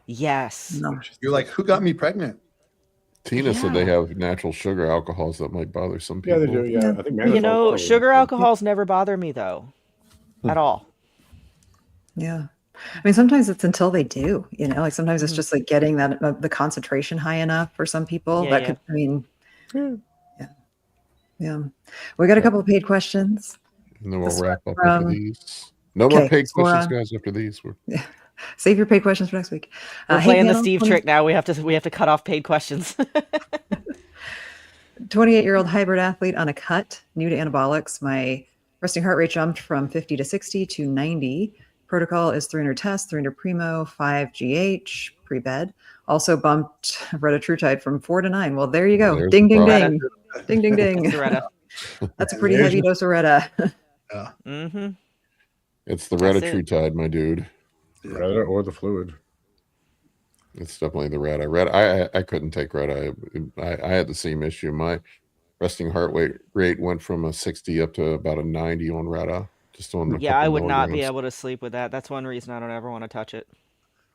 Yes. No. You're like, who got me pregnant? Tina said they have natural sugar alcohols that might bother some Yeah, people. they do. Yeah, I think You know, sugar alcohols never bother me though, at all. Yeah. I mean, sometimes it's until they do, like sometimes it's just like getting that the concentration high enough for some people. Yeah, That yeah. could, I mean, yeah. We got a couple of paid questions. And then we'll This wrap up one after from- these. No more Okay, paid so we're questions, on- guys. After these, Save your paid questions for next week. We're Hey, playing the panel, Steve 20 trick now. We have to cut off paid questions. 28-year-old hybrid athlete on a cut, new to anabolics. My resting heart rate jumped from 50 to 60 to 90. Protocol is 300 tests, 300 primo, 5 GH, pre-bed. Also bumped retatrutide from 4 to 9. Well, there you go. There's Ding, the ding, problem. ding. Ding, ding, ding. Loretta. That's a pretty There's heavy dose of Retta. Mm-hmm. it's the That's it. retatrutide, my dude. Retta or the fluid. It's definitely the Retta. I couldn't take Retta. I had the same issue. My resting heart rate went from a 60 up to about a 90 on Retta. Just on a Yeah, I couple would not be milligrams. able to sleep with that. That's one reason I don't ever want to touch it.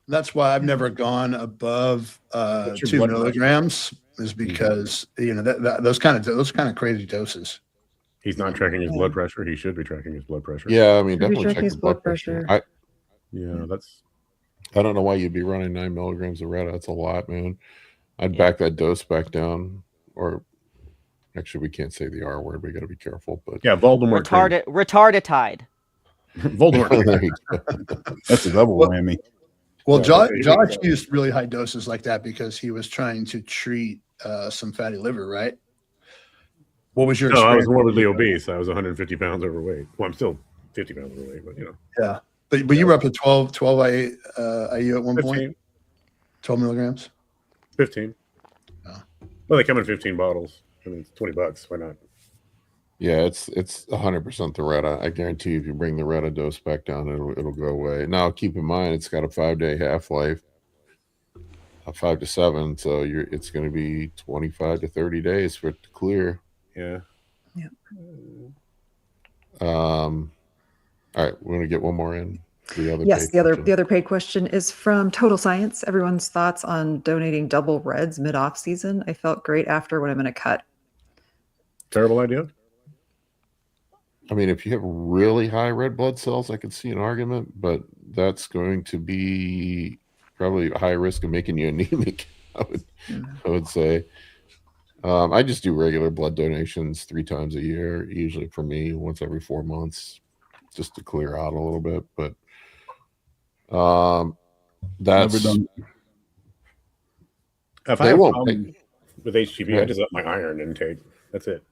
That's why I've never gone above What's your 2 blood pressure? milligrams, is because those kind of crazy doses. He's not tracking his blood pressure. He should be tracking his blood pressure. Yeah, I mean, Should we definitely check check his the blood blood pressure. pressure? Yeah, that's I don't know why you'd be running 9 milligrams of Retta. That's a lot, man. I'd back that dose back down, or actually, we can't say the R word. We got to be careful. But yeah. Voldemort. Retarditide. Voldemort. There you go. That's a double whammy. Well, Yeah, okay, Josh used really high doses like that because he was trying to treat some fatty liver, right? What was your No, I was experience? morbidly obese. I was 150 pounds overweight. Well, I'm still 50 pounds overweight, but Yeah. But you were up to 12 IU at one 15. point? 12 milligrams? 15. Oh. Well, they come in 15 bottles. I mean, it's $20. Why not? Yeah, it's 100% the Retta. I guarantee you, if you bring the Retta dose back down, it'll go away. Now, keep in mind, it's got a 5-day half-life, 5 to 7. So it's going to be 25 to 30 days for it to clear. Yeah. All right, we're going to get one more in. Yes, paid the question. other paid question is from Total Science. Everyone's thoughts on donating double reds mid off season. I felt great after when I'm in a cut. Terrible idea. I mean, if you have really high red blood cells, I could see an argument, but that's going to be probably a high risk of making you anemic. I would say. I just do regular blood donations 3 times a year, usually for me, once every 4 months, just to clear out a little bit. But that's Never done. If I They have won't problem with HGV, Yeah. I just up my iron intake. That's it.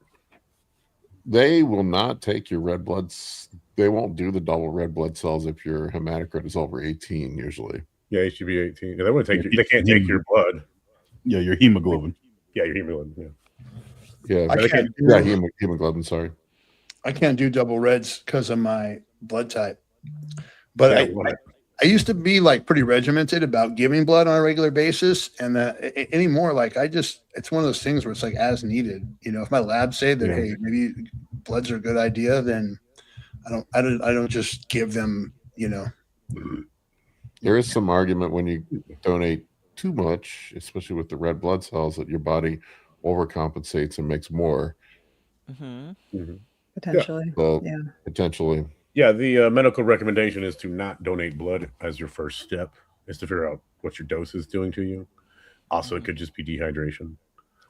they will not take your red bloods. They won't do the double red blood cells if your hematocrit is over 18 usually. Yeah, HGV 18. Yeah, they want to take. They can't take your blood. Yeah, your hemoglobin. Yeah, your hemoglobin. Yeah. Yeah, I they can't yeah, do, hemoglobin. Sorry. I can't do double reds because of my blood type. But Yeah, I, why? I used to be like pretty regimented about giving blood on a regular basis, and anymore, like it's one of those things where it's like as needed. You know, if my labs say that, Yeah. hey, maybe bloods are a good idea, then I don't just give them. You know, There is some argument when you donate too much, especially with the red blood cells, that your body overcompensates and makes more. Mm-hmm. Potentially. So Yeah. potentially, Yeah, the medical recommendation is to not donate blood as your first step, is to figure out what your dose is doing to you. Also, it could just be dehydration.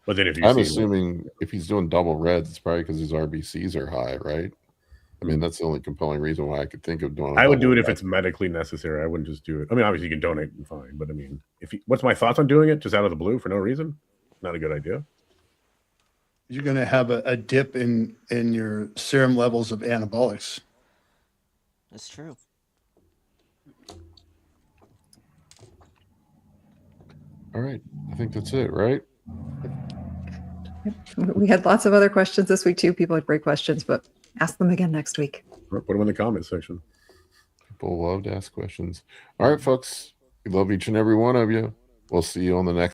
But then if you I'm see, assuming if he's doing double reds, it's probably because his RBCs are high, right? I mean, that's the only compelling reason why I could think of doing. I would do it double if red. it's medically necessary. I wouldn't just do it. I mean, obviously you can donate and fine, but I mean, what's my thoughts on doing it just out of the blue for no reason? Not a good idea. you're going to have a dip in your serum levels of anabolics. That's true. All right, I think that's it, right? We had lots of other questions this week too. People had great questions, but ask them again next week. Put them in the comments section. People love to ask questions. All right, folks, we love each and every one of you. We'll see you on the next